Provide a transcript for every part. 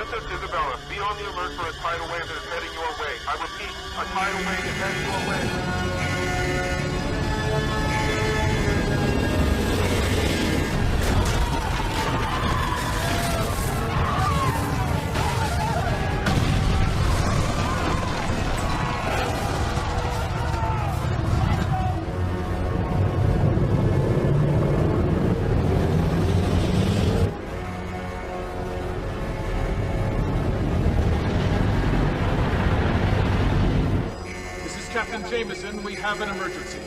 USS Isabella, be on the alert for a tidal wave that is heading your way. I repeat, a tidal wave is heading your way. Captain Jameson, we have an emergency.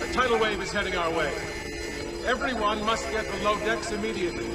A tidal wave is heading our way. Everyone must get below decks immediately.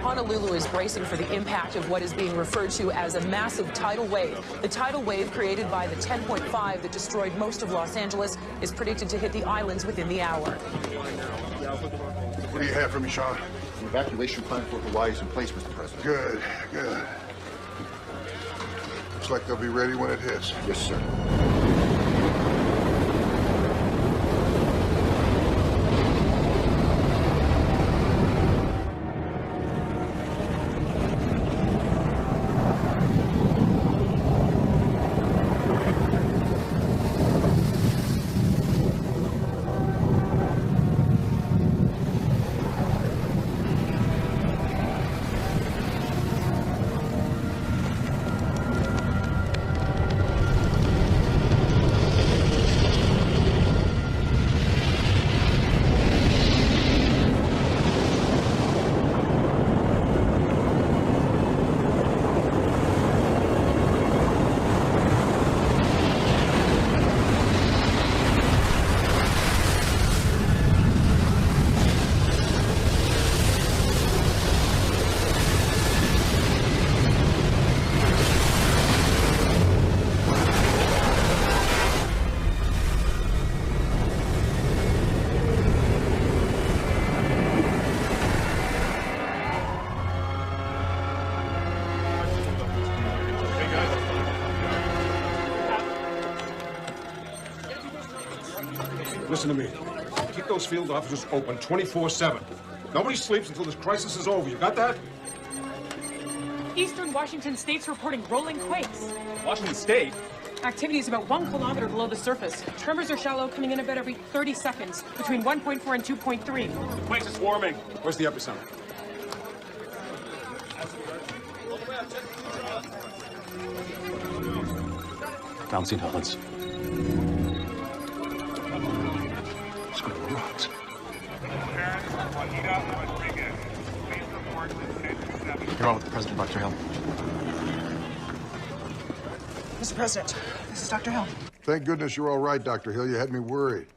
Honolulu is bracing for the impact of what is being referred to as a massive tidal wave. The tidal wave created by the 10.5 that destroyed most of Los Angeles is predicted to hit the islands within the hour. What do you have for me, Sean? The evacuation plan for Hawaii is in place, Mr. President. Good, good. Looks like they'll be ready when it hits. Yes, sir. Listen to me. Keep those field offices open 24/7. Nobody sleeps until this crisis is over. You got that? Eastern Washington State's reporting rolling quakes. Washington State? Activity is about 1 kilometer below the surface. Tremors are shallow, coming in about every 30 seconds, between 1.4 and 2.3. The place is warming. Where's the epicenter? Mount St. Helens. Let's go to the rocks. You're on with the President, Dr. Hill. Mr. President, this is Dr. Hill. Thank goodness you're all right, Dr. Hill. You had me worried.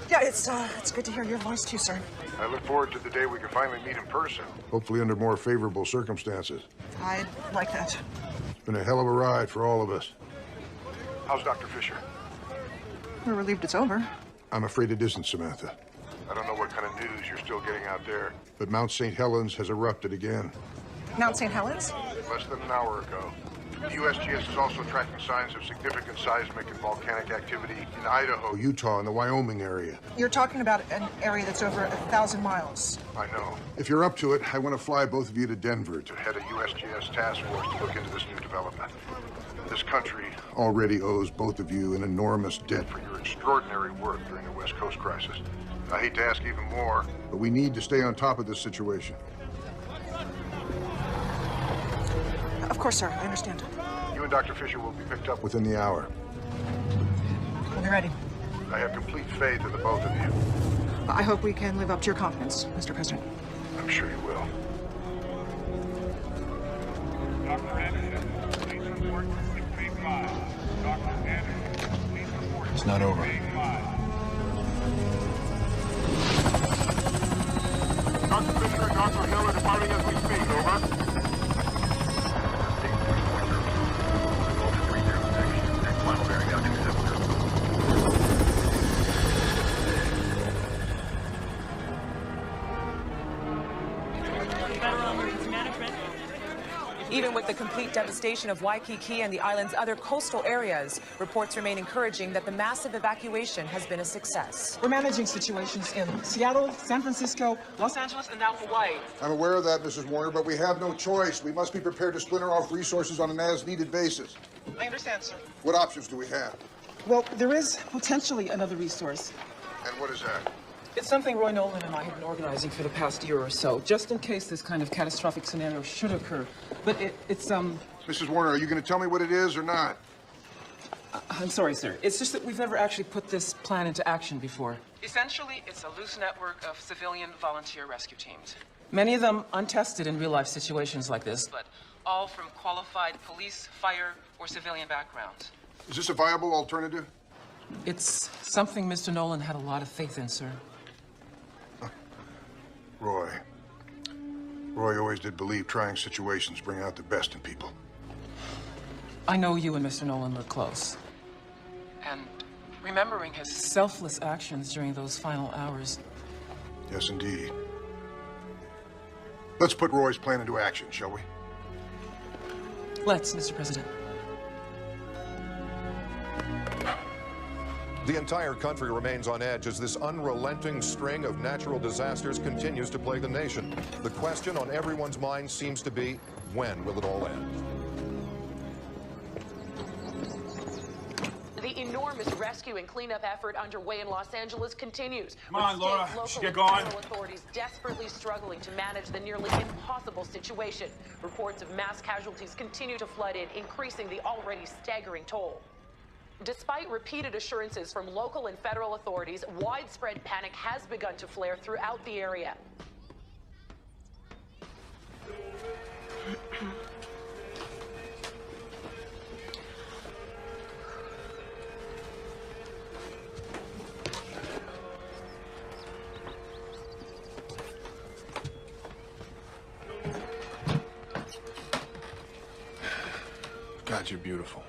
Yeah, it's good to hear your voice too, sir. I look forward to the day we can finally meet in person. Hopefully under more favorable circumstances. I'd like that. It's been a hell of a ride for all of us. How's Dr. Fisher? We're relieved it's over. I'm afraid it isn't, Samantha. I don't know what kind of news you're still getting out there, but Mount St. Helens has erupted again. Mount St. Helens? Less than an hour ago. The USGS is also tracking signs of significant seismic and volcanic activity in Idaho, Utah, and the Wyoming area. You're talking about an area that's over 1,000 miles. I know. If you're up to it, I want to fly both of you to Denver to head a USGS task force to look into this new development. This country already owes both of you an enormous debt for your extraordinary work during the West Coast crisis. I hate to ask even more, but we need to stay on top of this situation. Of course, sir. I understand. You and Dr. Fisher will be picked up within the hour. I'll be ready. I have complete faith in the both of you. I hope we can live up to your confidence, Mr. President. I'm sure you will. Dr. Anderson, please report to 685. Dr. Anderson, please report to It's not over. 685. Dr. Fisher and Dr. Hill are departing as we speak. Over. Final bearing down 270. Even with the complete devastation of Waikiki and the island's other coastal areas, reports remain encouraging that the massive evacuation has been a success. We're managing situations in Seattle, San Francisco, Los Angeles, and now Hawaii. I'm aware of that, Mrs. Warner, but we have no choice. We must be prepared to splinter off resources on an as-needed basis. I understand, sir. What options do we have? Well, there is potentially another resource. And what is that? It's something Roy Nolan and I have been organizing for the past year or so, just in case this kind of catastrophic scenario should occur. But it's Mrs. Warner, are you going to tell me what it is or not? I'm sorry, sir. It's just that we've never actually put this plan into action before. Essentially, it's a loose network of civilian volunteer rescue teams. Many of them untested in real-life situations like this, but all from qualified police, fire, or civilian backgrounds. Is this a viable alternative? It's something Mr. Nolan had a lot of faith in, sir. Roy always did believe trying situations bring out the best in people. I know you and Mr. Nolan were close. And remembering his selfless actions during those final hours. Yes, indeed. Let's put Roy's plan into action, shall we? Let's, Mr. President. The entire country remains on edge as this unrelenting string of natural disasters continues to plague the nation. The question on everyone's mind seems to be, when will it all end? The enormous rescue and cleanup effort underway in Los Angeles continues. Come on, with Laura. state, local, Let's get and going. federal authorities desperately struggling to manage the nearly impossible situation. Reports of mass casualties continue to flood in, increasing the already staggering toll. Despite repeated assurances from local and federal authorities, widespread panic has begun to flare throughout the area. God, you're beautiful.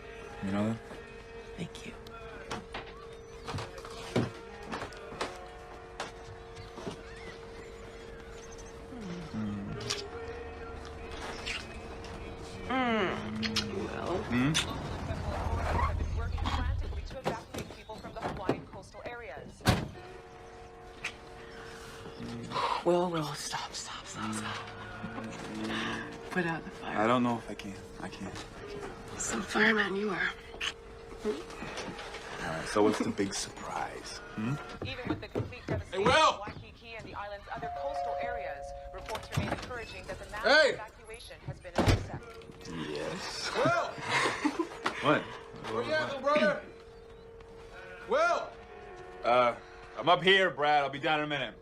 You know that? Thank you. Well. Have been working frantically to evacuate people from the Hawaiian coastal areas. Well, stop. Put out the fire. I don't know if I can. I can't. Some fireman you are. All right, so what's the big surprise? Even with the complete devastation Will! of Waikiki and the island's other coastal areas, reports remain encouraging that the massive evacuation has been a success. Yes. Will! What? Where you at, little brother? Will! I'm up here, Brad. I'll be down in a minute.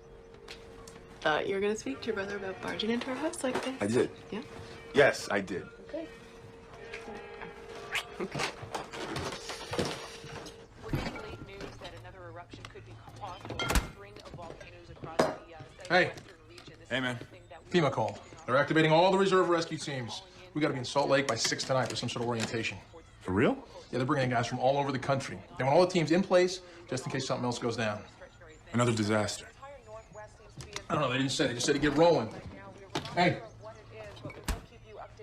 You're gonna speak to your brother about barging into our house like this? I did. Yeah? Yes, I did. Okay. Late news that another eruption could be possible. A string of volcanoes across the Hey. region. This Hey, is man. something that we- FEMA call. They're activating all the reserve rescue teams. We gotta be in Salt Lake by 6 tonight for some sort of orientation. For real? Yeah, they're bringing in guys from all over the country. They want all the teams in place just in case something else goes down. Another disaster. I don't know, they didn't say. They just said to get rolling. Hey.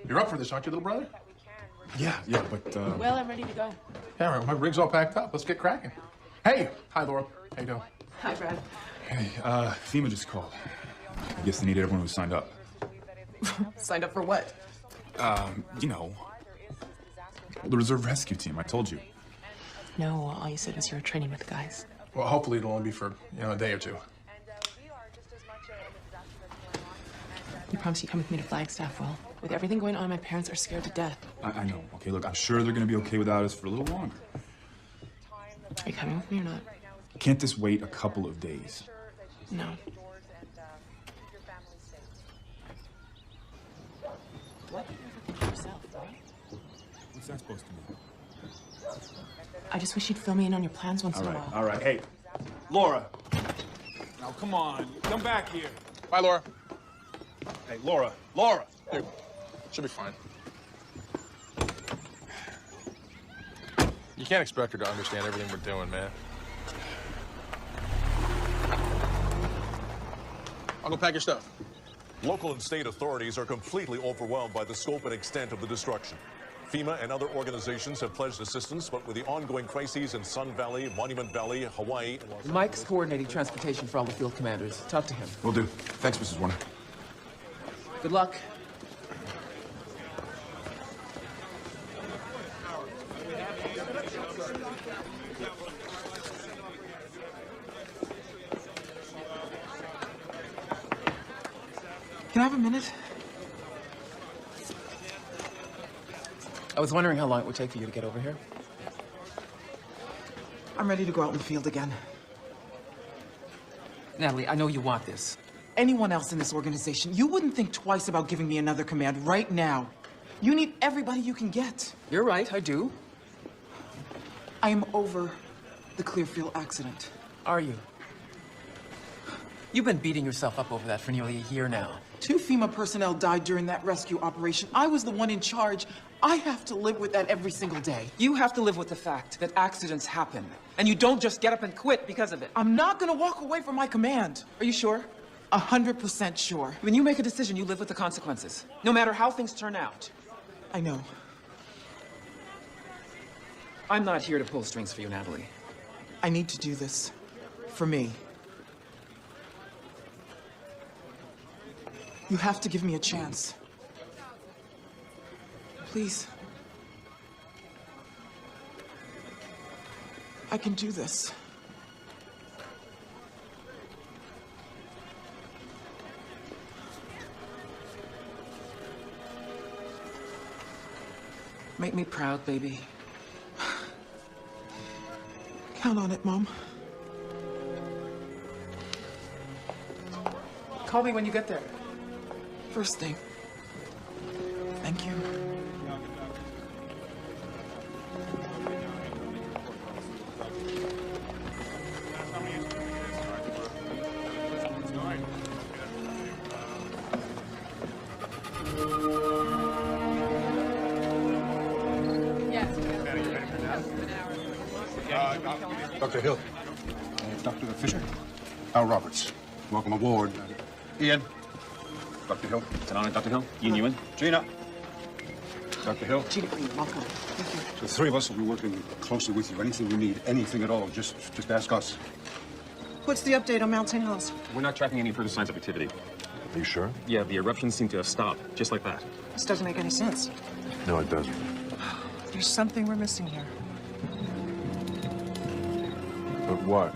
You're up for this, aren't you, little brother? Yeah, but, Well, I'm ready to go. Yeah, all right, my rig's all packed up. Let's get cracking. Hey! Hi, Laura. How you doing? Hi, Brad. Hey, FEMA just called. I guess they needed everyone who signed up. Signed up for what? You know, the reserve rescue team, I told you. No, all you said was you were training with the guys. Well, hopefully it'll only be for, a day or two. You promise you come with me to Flagstaff, Will? With everything going on, my parents are scared to death. I know. Okay, look, I'm sure they're gonna be okay without us for a little longer. Are you coming with me or not? Can't this wait a couple of days? No. What's that supposed to mean? I just wish you'd fill me in on your plans once in a while. All right. Hey, Laura. Now, come on. Come back here. Bye, Laura. Hey, Laura. Laura. Here. She'll be fine. You can't expect her to understand everything we're doing, man. I'll go pack your stuff. Local and state authorities are completely overwhelmed by the scope and extent of the destruction. FEMA and other organizations have pledged assistance, but with the ongoing crises in Sun Valley, Monument Valley, Hawaii, and Los Angeles... Mike's coordinating transportation for all the field commanders. Talk to him. Will do. Thanks, Mrs. Warner. Good luck. Can I have a minute? I was wondering how long it would take for you to get over here. I'm ready to go out in the field again. Natalie, I know you want this. Anyone else in this organization, you wouldn't think twice about giving me another command right now. You need everybody you can get. You're right, I do. I am over the Clearfield accident. Are you? You've been beating yourself up over that for nearly a year now. 2 FEMA personnel died during that rescue operation. I was the one in charge. I have to live with that every single day. You have to live with the fact that accidents happen, and you don't just get up and quit because of it. I'm not gonna walk away from my command. Are you sure? 100% sure. When you make a decision, you live with the consequences, no matter how things turn out. I know. I'm not here to pull strings for you, Natalie. I need to do this. For me. You have to give me a chance. Please. I can do this. Make me proud, baby. Count on it, Mom. Call me when you get there. First thing. Thank you. Dr. Hill. Dr. Fisher. Al Roberts. Welcome aboard. Ian. Dr. Hill. It's an honor, Dr. Hill. Ian Ewan. Gina. Dr. Hill. Gina, welcome. Thank you. The 3 of us will be working closely with you. Anything you need, anything at all, just ask us. What's the update on Mount St. Helens? We're not tracking any further signs of activity. Are you sure? Yeah, the eruptions seem to have stopped, just like that. This doesn't make any sense. No, it doesn't. There's something we're missing here. But what?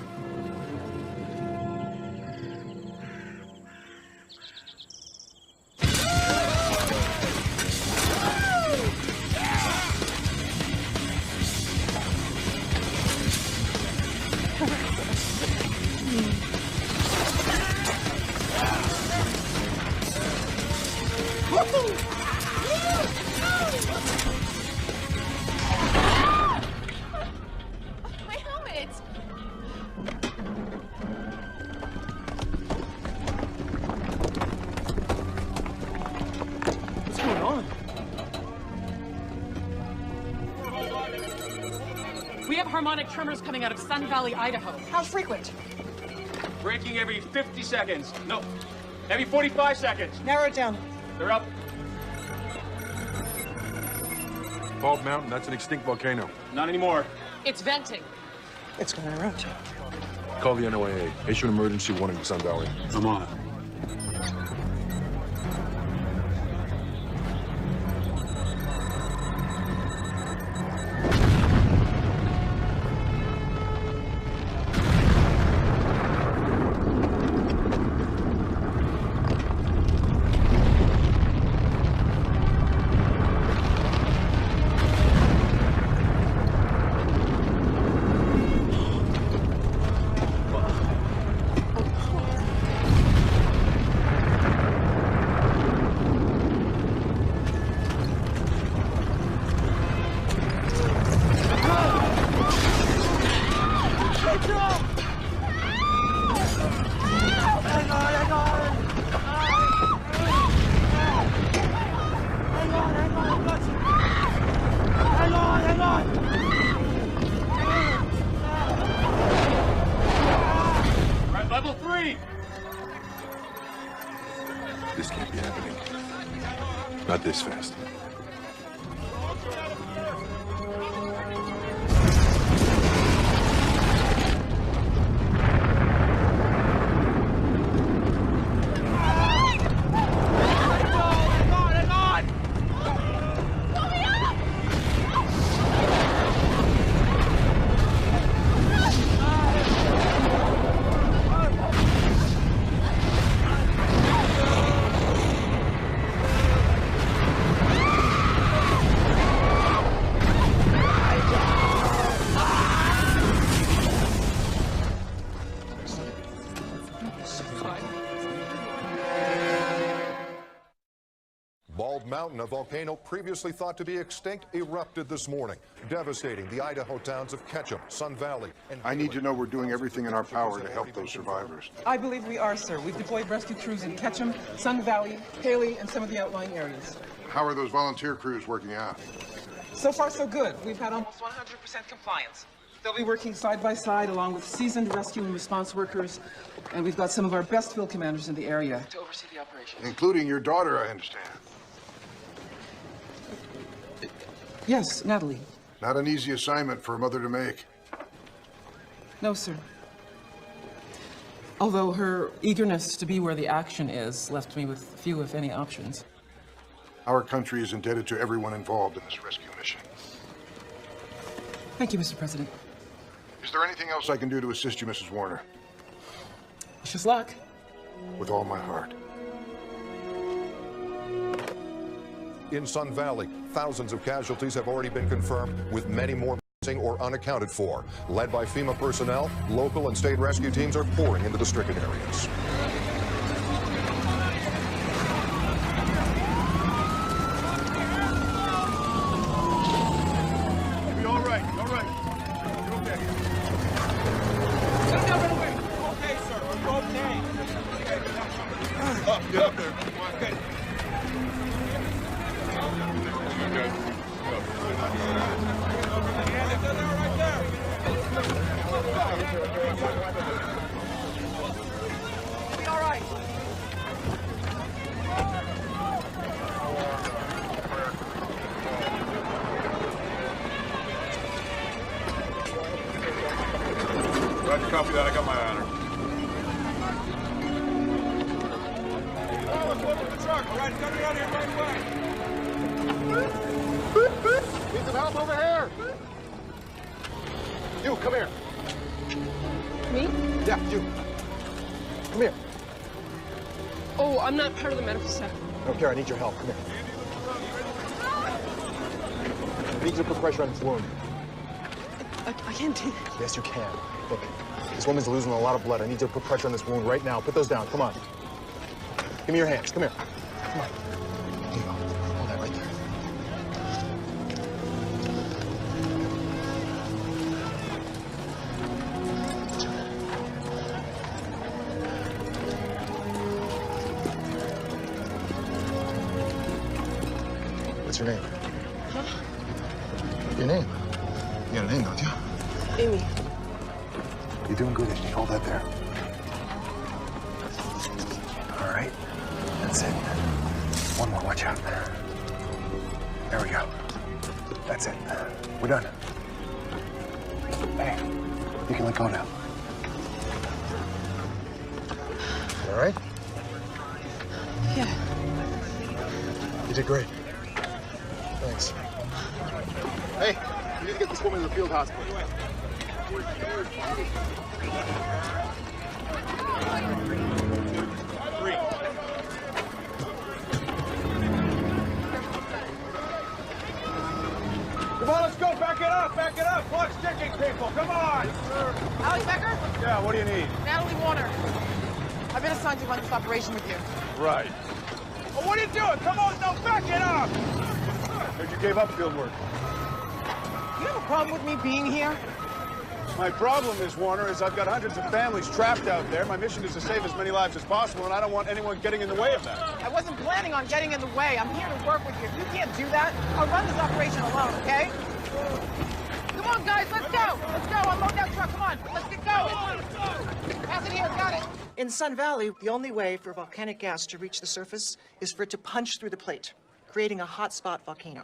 My helmet! What's going on? We have harmonic tremors coming out of Sun Valley, Idaho. How frequent? Breaking every 50 seconds. No, every 45 seconds. Narrow it down. They're up. Bald Mountain, that's an extinct volcano. Not anymore. It's venting. It's going around. Call the NOAA. Issue an emergency warning to Sun Valley. I'm on it. Not this fast. Bald Mountain, a volcano previously thought to be extinct, erupted this morning, devastating the Idaho towns of Ketchum, Sun Valley, and... I need to know we're doing everything in our power to help those survivors. I believe we are, sir. We've deployed rescue crews in Ketchum, Sun Valley, Haley, and some of the outlying areas. How are those volunteer crews working out? So far, so good. We've had almost 100% compliance. They'll be working side by side along with seasoned rescue and response workers, and we've got some of our best field commanders in the area to oversee the operation. Including your daughter, I understand. Yes, Natalie. Not an easy assignment for a mother to make. No, sir. Although her eagerness to be where the action is left me with few, if any, options. Our country is indebted to everyone involved in this rescue mission. Thank you, Mr. President. Is there anything else I can do to assist you, Mrs. Warner? Wish us luck. With all my heart. In Sun Valley, thousands of casualties have already been confirmed, with many more missing or unaccounted for. Led by FEMA personnel, local and state rescue teams are pouring into the stricken areas. You'll be all right. All right. You're okay. Sit down right away. Okay, sir. We're okay. Up, get up there. Okay. Be all right. Roger, copy that. I got my honor. Let's open the truck. All right, come around here right away. Need some help over here. You, come here. Me? Yeah, you. Come here. Oh, I'm not part of the medical staff. I don't care. I need your help. Come here. I need you to put pressure on this wound. I can't do that. Yes, you can. Look, this woman's losing a lot of blood. I need you to put pressure on this wound right now. Put those down. Come on. Give me your hands. Come here. Come on. There you go. Hold that right there. What's your name? Huh? Your name? You got a name, don't you? Amy. You're doing good, Amy. Hold that there. All right. That's it. One more. Watch out. There we go. That's it. We're done. Hey, you can let go now. All right? Yeah. You did great. Thanks. Hey, we need to get this woman to the field hospital. Come on, let's go. Back it up. Back it up. Clock's ticking, people. Come on. Alex Becker? Yeah, what do you need? Natalie Warner. I've been assigned to run this operation with you. Right. Well, what are you doing? Come on, no, back it up. Heard you gave up field work. You have a problem with me being here? My problem, Ms. Warner, is I've got hundreds of families trapped out there. My mission is to save as many lives as possible, and I don't want anyone getting in the way of that. I wasn't planning on getting in the way. I'm here to work with you. If you can't do that, I'll run this operation alone, okay? Come on, guys, let's go. Let's go. Unload that truck. Come on. Let's get going. Pass it here. Got it. In Sun Valley, the only way for volcanic gas to reach the surface is for it to punch through the plate. creating a hotspot volcano.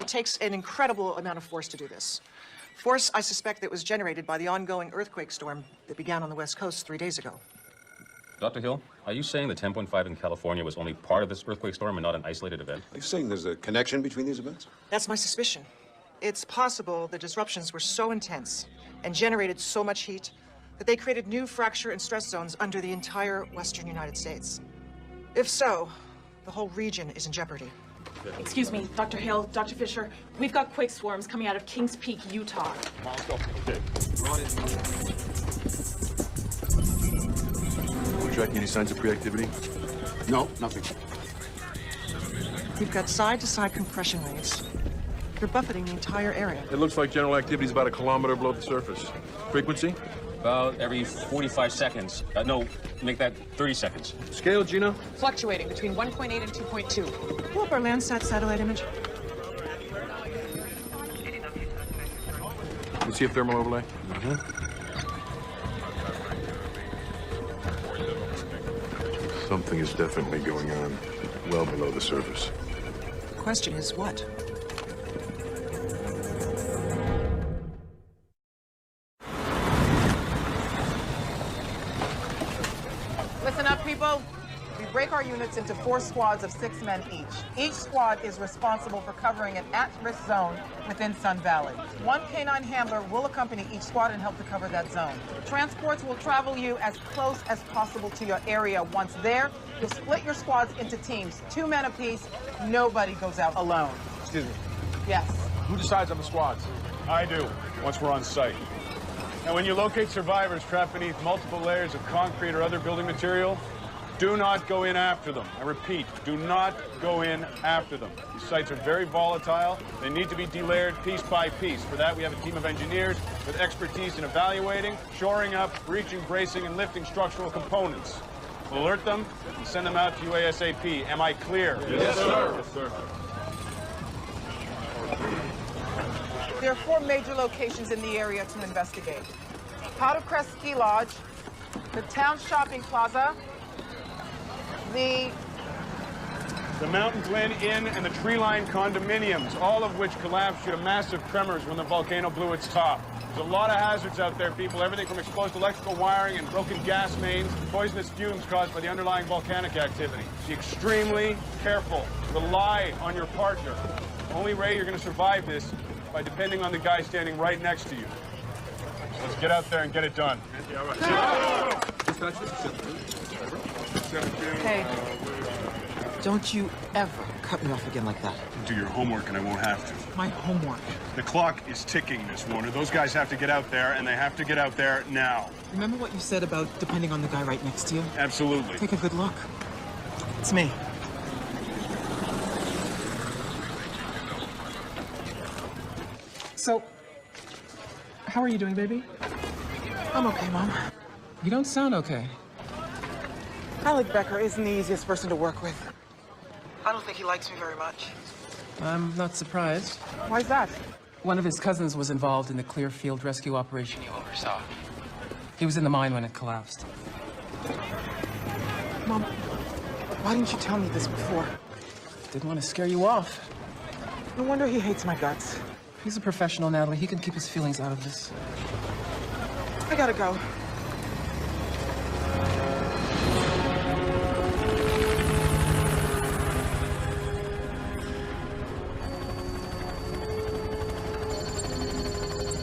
It takes an incredible amount of force to do this. Force, I suspect, that was generated by the ongoing earthquake storm that began on the West Coast 3 days ago. Dr. Hill, are you saying the 10.5 in California was only part of this earthquake storm and not an isolated event? Are you saying there's a connection between these events? That's my suspicion. It's possible the disruptions were so intense and generated so much heat that they created new fracture and stress zones under the entire western United States. If so, the whole region is in jeopardy. Excuse me, Dr. Hill, Dr. Fisher. We've got quake swarms coming out of Kings Peak, Utah. Okay. We're tracking any signs of pre-activity? No, nothing. We've got side-to-side compression waves. They're buffeting the entire area. It looks like general activity is about 1 kilometer below the surface. Frequency? About every 45 seconds. No, make that 30 seconds. Scale, Gina? Fluctuating between 1.8 and 2.2. Pull up our Landsat satellite image. You see a thermal overlay? Something is definitely going on well below the surface. The question is what? Listen up, people. We break our units into 4 squads of 6 men each. Each squad is responsible for covering an at-risk zone within Sun Valley. 1 canine handler will accompany each squad and help to cover that zone. Transports will travel you as close as possible to your area. Once there, you'll split your squads into teams, 2 men apiece. Nobody goes out alone. Excuse me. Yes. Who decides on the squads? I do, once we're on site. Now, when you locate survivors trapped beneath multiple layers of concrete or other building material, do not go in after them. I repeat, do not go in after them. These sites are very volatile. They need to be delayered piece by piece. For that, we have a team of engineers with expertise in evaluating, shoring up, breaching, bracing, and lifting structural components. We'll alert them and send them out to you ASAP. Am I clear? Yes, sir. Yes, sir. There are 4 major locations in the area to investigate. Powder Crest Ski Lodge, the town shopping plaza, the Mountain Glen Inn and the Treeline condominiums, all of which collapsed due to massive tremors when the volcano blew its top. There's a lot of hazards out there, people. Everything from exposed electrical wiring and broken gas mains to poisonous fumes caused by the underlying volcanic activity. Be extremely careful. Rely on your partner. The only way you're going to survive this by depending on the guy standing right next to you. Let's get out there and get it done. Hey, don't you ever cut me off again like that. Do your homework and I won't have to. My homework. The clock is ticking, Miss Warner. Those guys have to get out there, and they have to get out there now. Remember what you said about depending on the guy right next to you? Absolutely. Take a good look. It's me. So, how are you doing, baby? I'm okay, Mom. You don't sound okay. Alec Becker isn't the easiest person to work with. I don't think he likes me very much. I'm not surprised. Why's that? One of his cousins was involved in the Clearfield rescue operation you oversaw. He was in the mine when it collapsed. Mom, why didn't you tell me this before? Didn't want to scare you off. No wonder he hates my guts. He's a professional, Natalie. He can keep his feelings out of this. I gotta go.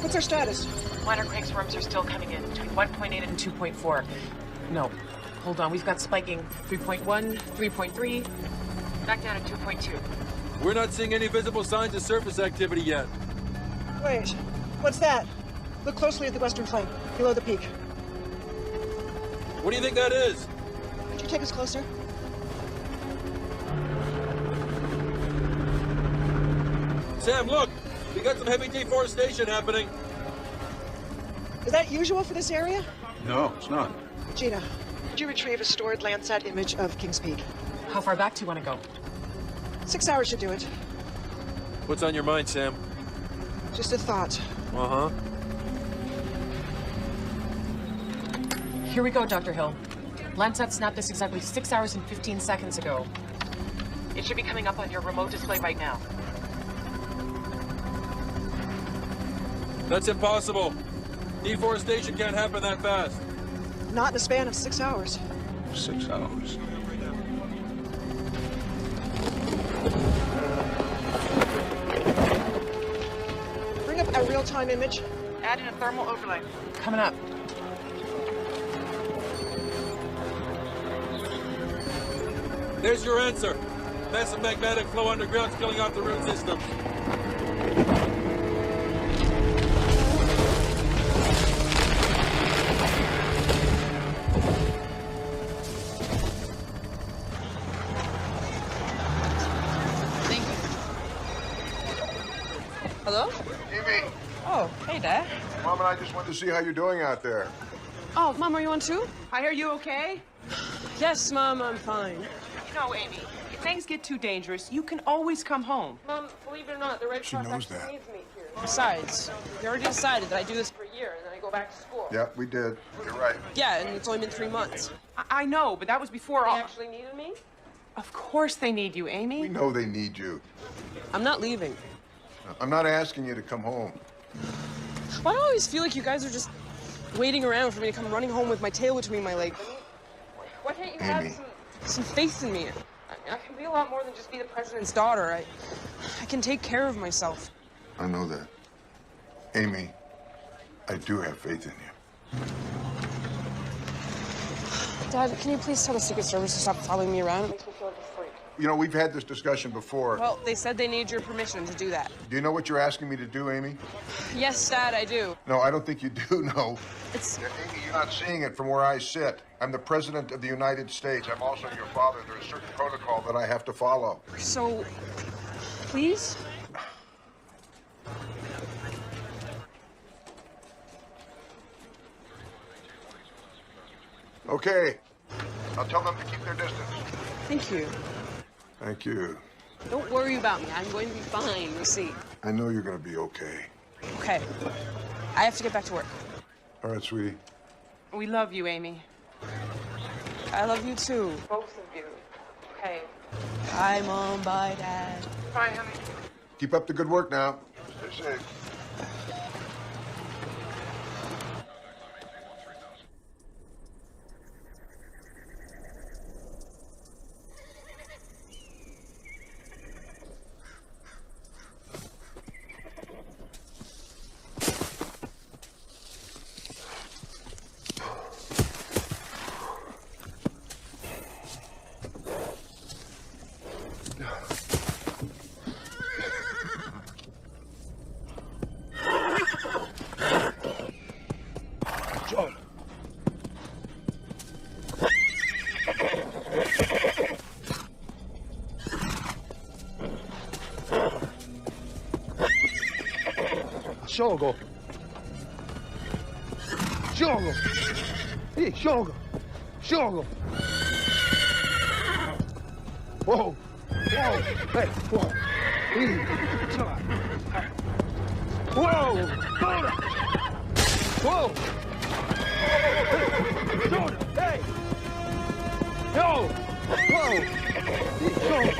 What's our status? Minor quake swarms are still coming in between 1.8 and 2.4. No. Hold on. We've got spiking 3.1, 3.3, Back down to 2.2. We're not seeing any visible signs of surface activity yet. Wait, what's that? Look closely at the western flank, below the peak. What do you think that is? Could you take us closer? Sam, look! We got some heavy deforestation happening. Is that usual for this area? No, it's not. Gina, could you retrieve a stored Landsat image of Kings Peak? How far back do you want to go? 6 hours should do it. What's on your mind, Sam? Just a thought. Uh-huh. Here we go, Dr. Hill. Landsat snapped this exactly 6 hours and 15 seconds ago. It should be coming up on your remote display right now. That's impossible. Deforestation can't happen that fast. Not in a span of 6 hours. 6 hours. Bring up a real-time image. Add in a thermal overlay. Coming up. There's your answer. Massive magnetic flow underground's killing off the root systems. Thank you. Hello? Amy, Oh, hey, Dad. Mom and I just wanted to see how you're doing out there. Oh, Mom, are you on too? Hi, are you okay? Yes, Mom, I'm fine. You know, Amy, if things get too dangerous, you can always come home. Mom, believe it or not, the Red She Cross knows actually that. needs me here. Besides, we already decided that I do this for a year and then I go back to school. Yeah, we did. You're right. Yeah, and it's only been 3 months. I know, but that was before They all. actually needed me? Of course they need you, Amy. We know they need you. I'm not leaving. I'm not asking you to come home. Why do I always feel like you guys are just waiting around for me to come running home with my tail between my legs? Why can't you Amy. have some faith in me? I can be a lot more than just be the president's daughter. I can take care of myself. I know that. Amy, I do have faith in you. Dad, can you please tell the Secret Service to stop following me around? It makes me feel like a freak. You know, we've had this discussion before. Well, they said they need your permission to do that. Do you know what you're asking me to do, Amy? Yes, Dad, I do. No, I don't think you do know. It's... Yeah, Amy, you're not seeing it from where I sit. I'm the President of the United States. I'm also your father. There's a certain protocol that I have to follow. So, please? Okay. I'll tell them to keep their distance. Thank you. Thank you. Don't worry about me. I'm going to be fine, you see. I know you're going to be okay. Okay. I have to get back to work. All right, sweetie. We love you, Amy. I love you too. Both of you. Okay. Bye, Mom. Bye, Dad. Bye, honey. Keep up the good work now. Stay safe. John. Shogo. Shogo. Hey, Shogo. Shogo. Whoa. Whoa. Hey, whoa. Hey, come on. Whoa. Jonah. Whoa. Hey, Jonah. Hey. Yo. Whoa. Hey, Jonah.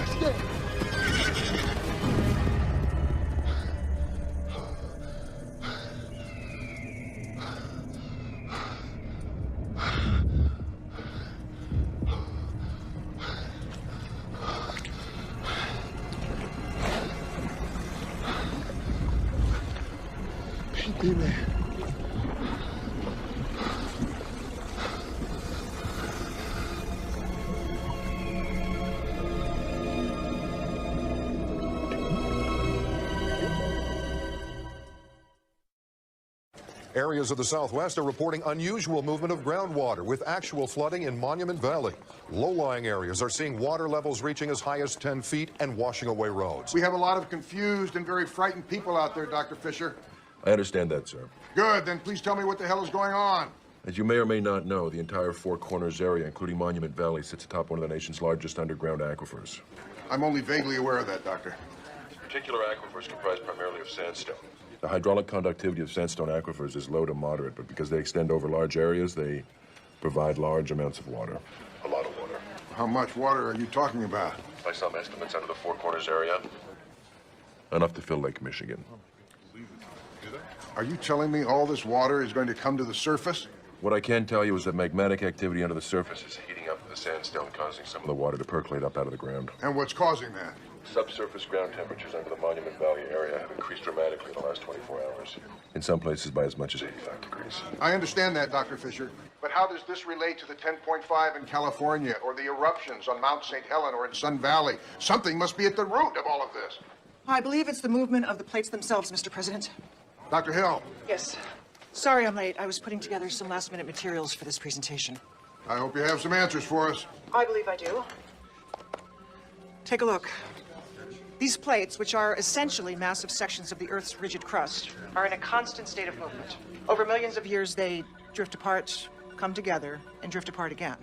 Stay. Dime. Areas of the Southwest are reporting unusual movement of groundwater with actual flooding in Monument Valley. Low-lying areas are seeing water levels reaching as high as 10 feet and washing away roads. We have a lot of confused and very frightened people out there, Dr. Fisher. I understand that, sir. Good, then please tell me what the hell is going on. As you may or may not know, the entire Four Corners area, including Monument Valley, sits atop one of the nation's largest underground aquifers. I'm only vaguely aware of that, Doctor. These particular aquifers comprise primarily of sandstone. The hydraulic conductivity of sandstone aquifers is low to moderate, but because they extend over large areas, they provide large amounts of water. A lot of water. How much water are you talking about? By some estimates, under the Four Corners area, enough to fill Lake Michigan. Are you telling me all this water is going to come to the surface? What I can tell you is that magmatic activity under the surface is heating up the sandstone, causing some of the water to percolate up out of the ground. And what's causing that? Subsurface ground temperatures under the Monument Valley area have increased dramatically in the last 24 hours. In some places by as much as 85 degrees. I understand that, Dr. Fisher. But how does this relate to the 10.5 in California or the eruptions on Mount St. Helena or in Sun Valley? Something must be at the root of all of this. I believe it's the movement of the plates themselves, Mr. President. Dr. Hill. Yes. Sorry I'm late. I was putting together some last-minute materials for this presentation. I hope you have some answers for us. I believe I do. Take a look. These plates, which are essentially massive sections of the Earth's rigid crust, are in a constant state of movement. Over millions of years, they drift apart, come together, and drift apart again.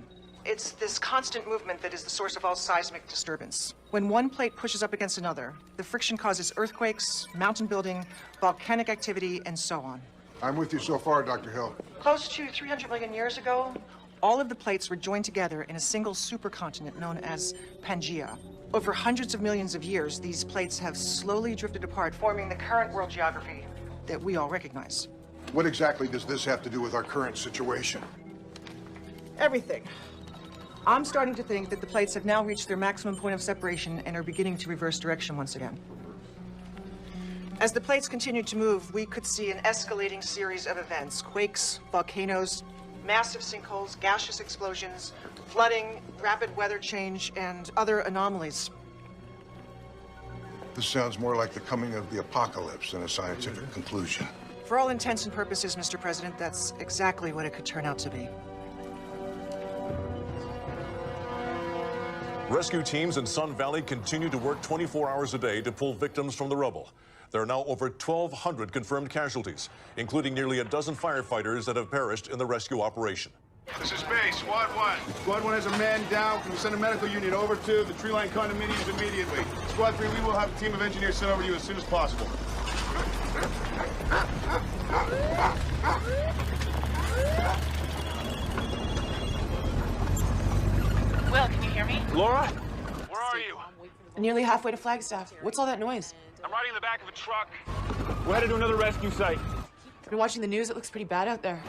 It's this constant movement that is the source of all seismic disturbance. When one plate pushes up against another, the friction causes earthquakes, mountain building, volcanic activity, and so on. I'm with you so far, Dr. Hill. Close to 300 million years ago, all of the plates were joined together in a single supercontinent known as Pangaea. Over hundreds of millions of years, these plates have slowly drifted apart, forming the current world geography that we all recognize. What exactly does this have to do with our current situation? Everything. I'm starting to think that the plates have now reached their maximum point of separation and are beginning to reverse direction once again. As the plates continue to move, we could see an escalating series of events: quakes, volcanoes, massive sinkholes, gaseous explosions, flooding, rapid weather change, and other anomalies. This sounds more like the coming of the apocalypse than a scientific conclusion. For all intents and purposes, Mr. President, that's exactly what it could turn out to be. Rescue teams in Sun Valley continue to work 24 hours a day to pull victims from the rubble. There are now over 1,200 confirmed casualties, including nearly a dozen firefighters that have perished in the rescue operation. This is base, Squad 1. Squad 1 has a man down. Can we send a medical unit over to the Treeline condominiums immediately? Squad 3, we will have a team of engineers sent over to you as soon as possible. Will, can you hear me? Laura? Where are you? Nearly halfway to Flagstaff. What's all that noise? I'm riding in the back of a truck. We're headed to another rescue site. I've been watching the news. It looks pretty bad out there.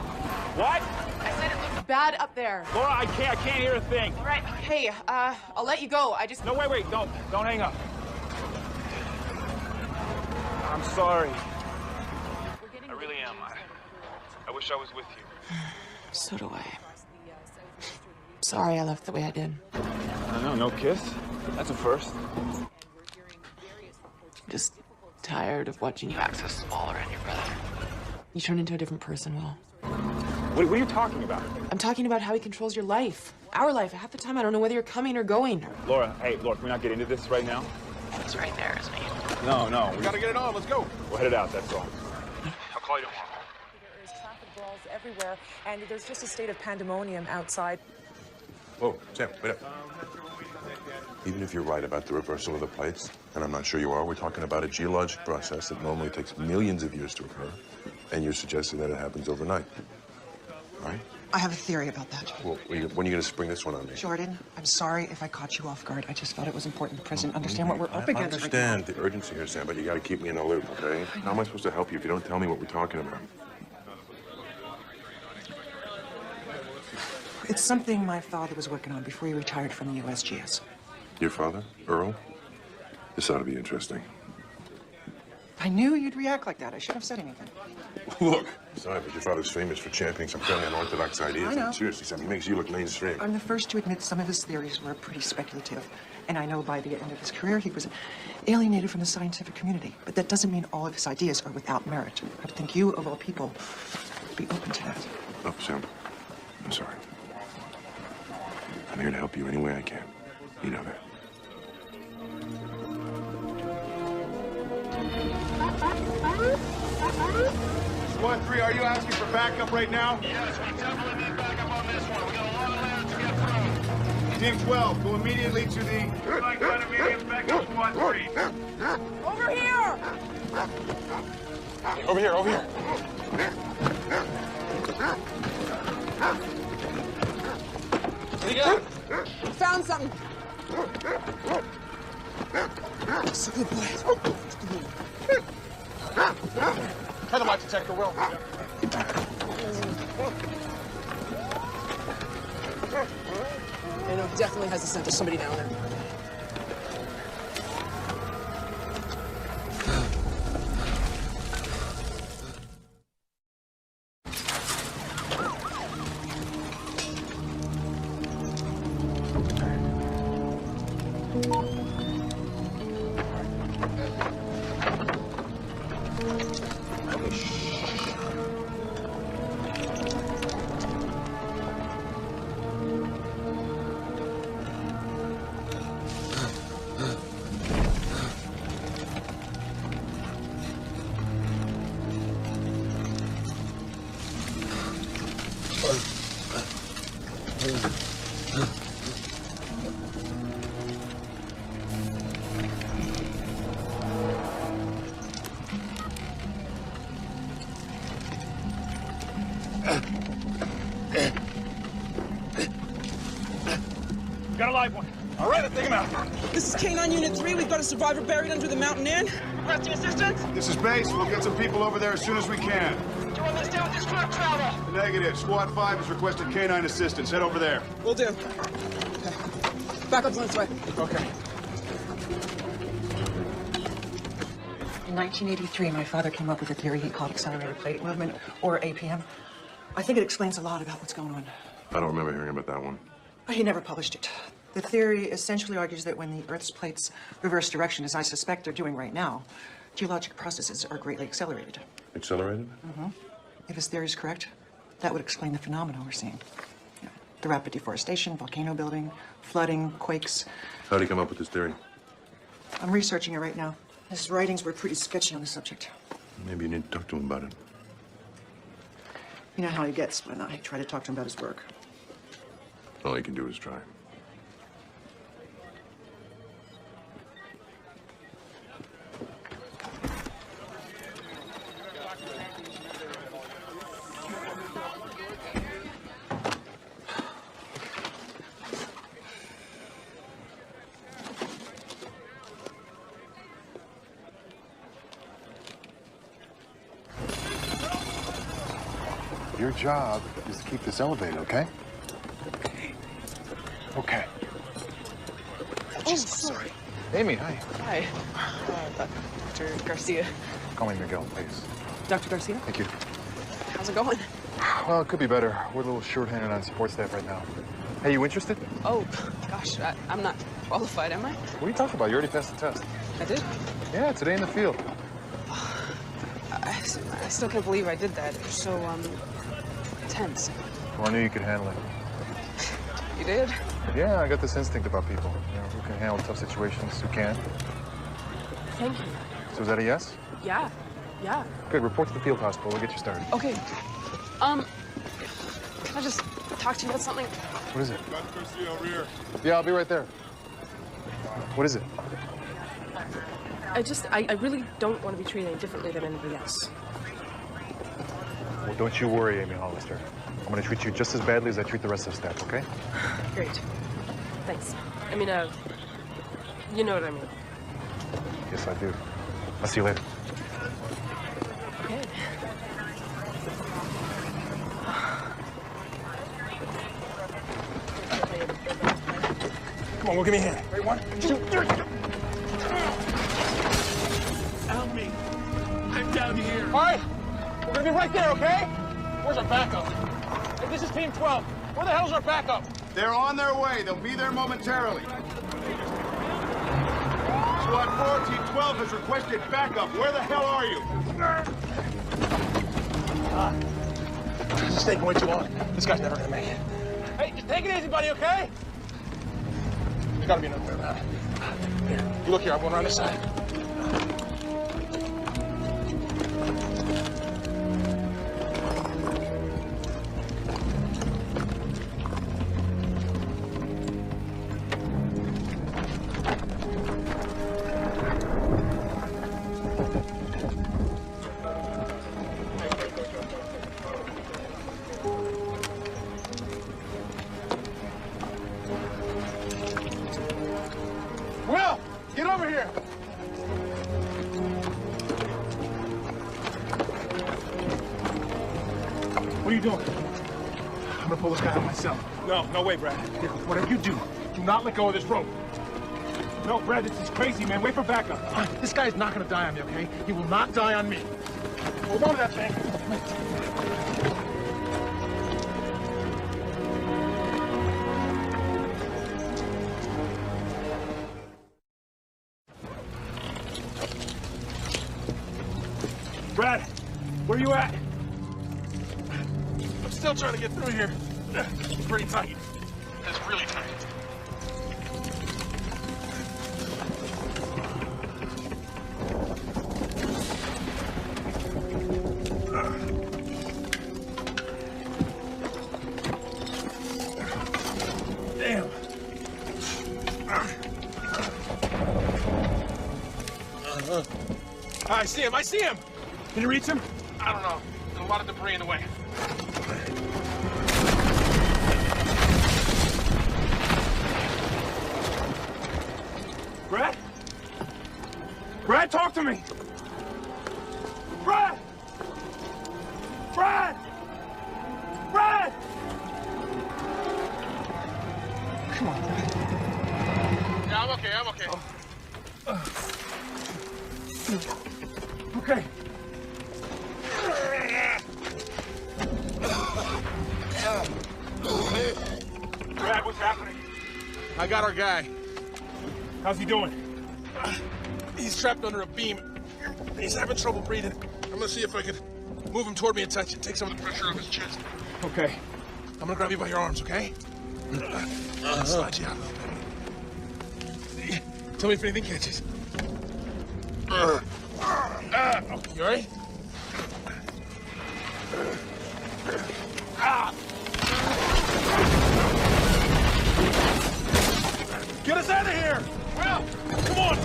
What? I said it looks bad up there. Laura, I can't hear a thing. All right, hey, I'll let you go. I just... No, wait, don't hang up. I'm sorry. I really am. I wish I was with you. So do I. Sorry I left the way I did. No kiss. That's a first. I'm just tired of watching you act so small around your brother. You turn into a different person, Will. What are you talking about? I'm talking about how he controls your life. Our life. Half the time I don't know whether you're coming or going. Laura, hey, can we not get into this right now? It's right there, isn't he? No. We gotta get it on. Let's go. We'll head it out, that's all. I'll call you tomorrow. There's traffic brawls everywhere, and there's just a state of pandemonium outside. Whoa, Sam, wait up. Even if you're right about the reversal of the plates, and I'm not sure you are, we're talking about a geologic process that normally takes millions of years to occur, and you're suggesting that it happens overnight, right? I have a theory about that. Well, when are you going to spring this one on me? Jordan, I'm sorry if I caught you off guard. I just thought it was important the President understand what we're up against. I understand the urgency here, Sam, but you got to keep me in the loop, okay? How am I supposed to help you if you don't tell me what we're talking about? It's something my father was working on before he retired from the USGS. Your father, Earl? This ought to be interesting. I knew you'd react like that. I shouldn't have said anything. Look, sorry, but your father's famous for championing some fairly unorthodox ideas. I know. And seriously, Sam, he makes you look mainstream. I'm the first to admit some of his theories were pretty speculative. And I know by the end of his career, he was alienated from the scientific community. But that doesn't mean all of his ideas are without merit. I would think you, of all people, would be open to that. Oh, Sam, I'm sorry. I'm here to help you any way I can. You know that. Squad 3, are you asking for backup right now? Yes, we definitely need backup on this one. We got a lot of land to get through. Team 12, go immediately to the... Treeline condominiums back to Squad 3. Over here! Over here. Somebody got him. Found something. That's a good boy. Try the light detector, Will. I know, definitely has the scent of somebody down there. Got a live one. All right, let's take him out. This is K9 Unit 3. We've got a survivor buried under the mountain inn. Requesting assistance? This is base. We'll get some people over there as soon as we can. Do you want me to stay with this truck travel? Negative. Squad 5 has requested K9 assistance. Head over there. Will do. Okay. Backup's on its way. Okay. In 1983, my father came up with a theory he called accelerated plate movement, or APM. I think it explains a lot about what's going on. I don't remember hearing about that one. He never published it. The theory essentially argues that when the Earth's plates reverse direction, as I suspect they're doing right now, geologic processes are greatly accelerated. Accelerated? Mm-hmm. If his theory is correct, that would explain the phenomena we're seeing. You know, the rapid deforestation, volcano building, flooding, quakes. How did he come up with this theory? I'm researching it right now. His writings were pretty sketchy on the subject. Maybe you need to talk to him about it. You know how he gets when I try to talk to him about his work. All he can do is try. Your job is to keep this elevated, okay? Okay. Oh, Jesus, sorry. Amy, hi. Hi. Dr. Garcia. Call me Miguel, please. Dr. Garcia? Thank you. How's it going? Well, it could be better. We're a little short-handed on support staff right now. Hey, you interested? Oh, gosh, I'm not qualified, am I? What are you talking about? You already passed the test. I did? Yeah, today in the field. I still can't believe I did that. It was so, tense. Well, I knew you could handle it. You did? Yeah, I got this instinct about people. You know, who can handle tough situations, who can. Thank you. So is that a yes? Yeah. Yeah. Good, report to the field hospital. We'll get you started. Okay. Can I just talk to you about something? What is it? Dr. Garcia, rear. Yeah, I'll be right there. What is it? I really don't want to be treated any differently than anybody else. Well, don't you worry, Amy Hollister. I'm going to treat you just as badly as I treat the rest of the staff, okay? Great. Thanks. I mean, you know what I mean. Yes, I do. I'll see you later. Okay. Come on, we'll give me a hand. Ready, 1, 2, 3. Help me. I'm down here. All right. We're going to be right there, okay? Where's our backup? Hey, this is Team 12. Where the hell's our backup? They're on their way. They'll be there momentarily. Squad 4, Team 12 has requested backup. Where the hell are you? This is taking way too long. This guy's never gonna make it. Hey, just take it easy, buddy, okay? There's gotta be another way around. Here, you look here. I'm going around this side. are you doing? I'm gonna pull this guy out myself. No, no way, Brad. Whatever you do, do not let go of this rope. No, Brad, this is crazy, man. Wait for backup. This guy's not gonna die on me, okay? He will not die on me. Hold on to that thing. Brad, where you at? I'm still trying to get through here. It's pretty tight. It's really tight. Damn. I see him. I see him. Can you reach him? I don't know. There's a lot of debris in the way. Brad? Brad, talk to me! Brad! Brad! Brad! Come on, Brad. Yeah, I'm okay, I'm okay. Okay. Brad, what's happening? I got our guy. How's he doing? He's trapped under a beam. He's having trouble breathing. I'm gonna see if I can move him toward me and touch it. Take some of the pressure off his chest. Okay. I'm gonna grab you by your arms, okay? Slide you out a little bit. Tell me if anything catches. You alright? Get us out of here! Well, come on!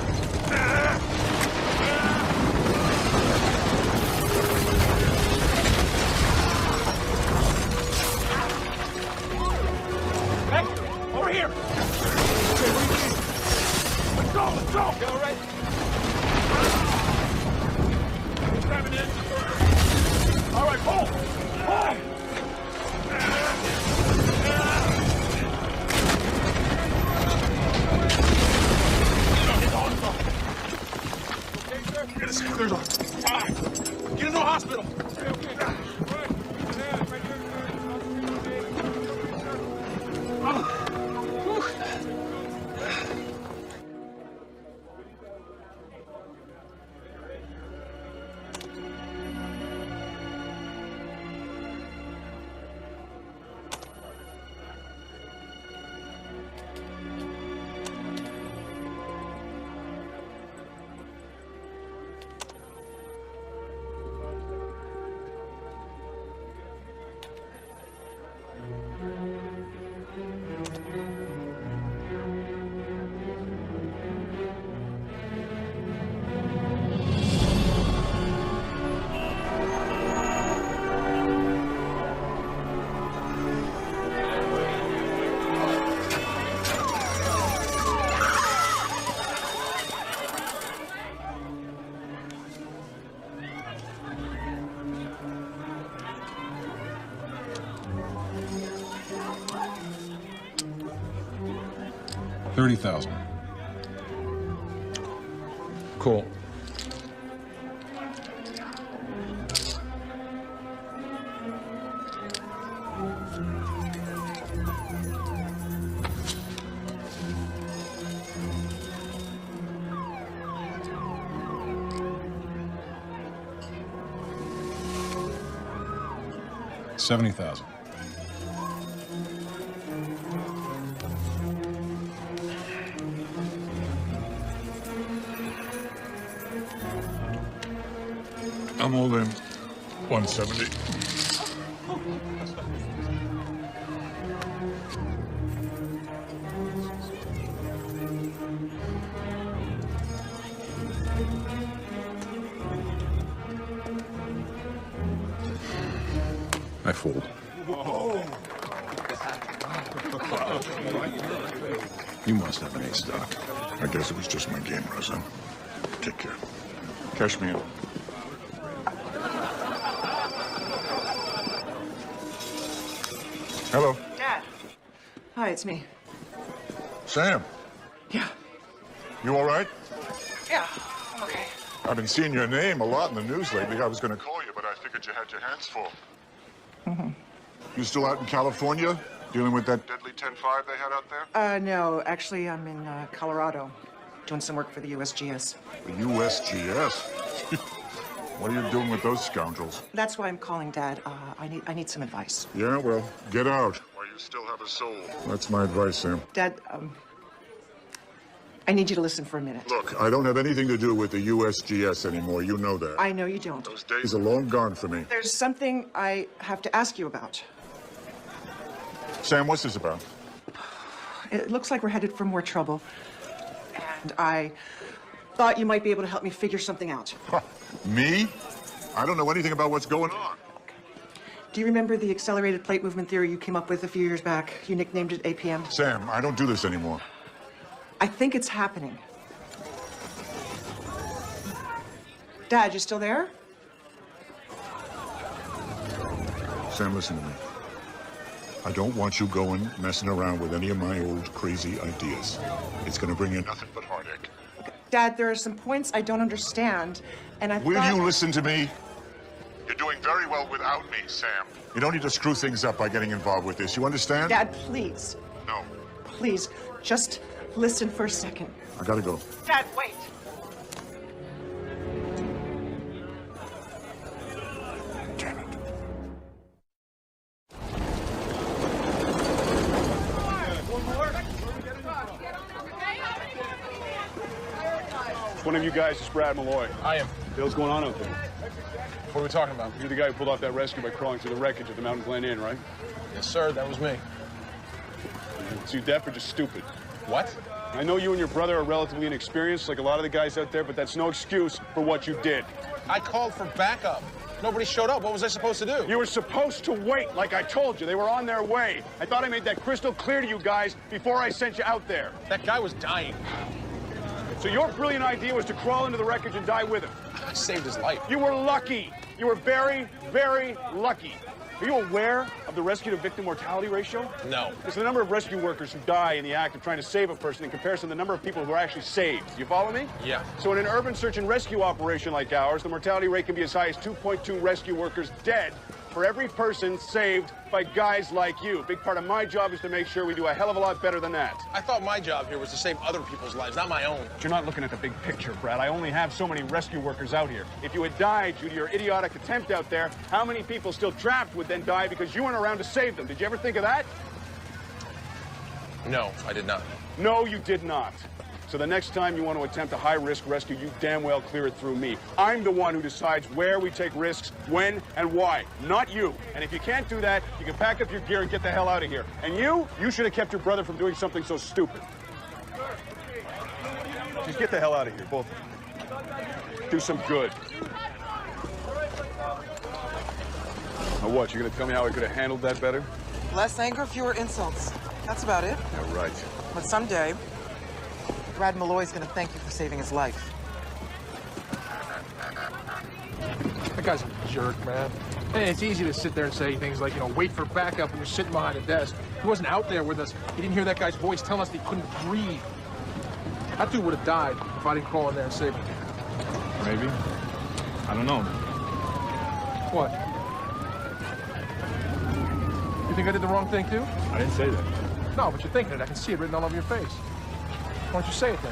Hey, over here! Okay, what do you need? Let's go, let's go! You all right? Grabbing it. All right, pull! Pull! Get us cleared off. Get into a hospital. $30,000. Cool. $70,000. I'm all in 170. I fold. You must have an ace stock. I guess it was just my game, Rosa. Take care. Cash me in. Hello. Dad. Hi, it's me. Sam. Yeah. You all right? Yeah, I'm okay. I've been seeing your name a lot in the news lately. I was going to call you, but I figured you had your hands full. Mm-hmm. You still out in California, dealing with that deadly 10-5 they had out there? No, actually, I'm in Colorado, doing some work for the USGS. The USGS? What are you doing with those scoundrels? That's why I'm calling, Dad. I need some advice. Yeah, well, get out while you still have a soul. That's my advice, Sam. Dad, I need you to listen for a minute. Look, I don't have anything to do with the USGS anymore. You know that. I know you don't. Those days are long gone for me. There's something I have to ask you about. Sam, what's this about? It looks like we're headed for more trouble. And I thought you might be able to help me figure something out. Huh. Me? I don't know anything about what's going on. Do you remember the accelerated plate movement theory you came up with a few years back? You nicknamed it APM. Sam, I don't do this anymore. I think it's happening. Dad, you still there? Sam, listen to me. I don't want you going messing around with any of my old crazy ideas. It's going to bring you nothing but heartache. Dad, there are some points I don't understand, and I Will you listen to me? You're doing very well without me, Sam. You don't need to screw things up by getting involved with this. You understand? Dad, please. No. Please, just listen for a second. I gotta go. Dad, wait. One of you guys is Brad Malloy. I am. What's going on out there? What are we talking about? You're the guy who pulled off that rescue by crawling through the wreckage at the Mountain Glen Inn, right? Yes, sir. That was me. So you deaf or just stupid? What? I know you and your brother are relatively inexperienced, like a lot of the guys out there, but that's no excuse for what you did. I called for backup. Nobody showed up. What was I supposed to do? You were supposed to wait, like I told you. They were on their way. I thought I made that crystal clear to you guys before I sent you out there. That guy was dying. So your brilliant idea was to crawl into the wreckage and die with him. I saved his life. You were lucky. You were very, very lucky. Are you aware of the rescue to victim mortality ratio? No. It's the number of rescue workers who die in the act of trying to save a person in comparison to the number of people who are actually saved. You follow me? Yeah. So in an urban search and rescue operation like ours, the mortality rate can be as high as 2.2 rescue workers dead for every person saved by guys like you. Big part of my job is to make sure we do a hell of a lot better than that. I thought my job here was to save other people's lives, not my own. But you're not looking at the big picture, Brad. I only have so many rescue workers out here. If you had died due to your idiotic attempt out there, how many people still trapped would then die because you weren't around to save them? Did you ever think of that? No, I did not. No, you did not. So the next time you want to attempt a high-risk rescue, you damn well clear it through me. I'm the one who decides where we take risks, when, and why, not you. And if you can't do that, you can pack up your gear and get the hell out of here. And you should have kept your brother from doing something so stupid. Just get the hell out of here, both of you. Do some good. Now what, you're gonna tell me how I could have handled that better? Less anger, fewer insults. That's about it. Yeah, right. But someday, Brad Malloy's gonna thank you for saving his life. That guy's a jerk, man. Hey, it's easy to sit there and say things like, wait for backup when you're sitting behind a desk. He wasn't out there with us. He didn't hear that guy's voice telling us that he couldn't breathe. That dude would have died if I didn't crawl in there and save him. Maybe. I don't know. What? You think I did the wrong thing, too? I didn't say that. No, but you're thinking it. I can see it written all over your face. Why don't you say it then?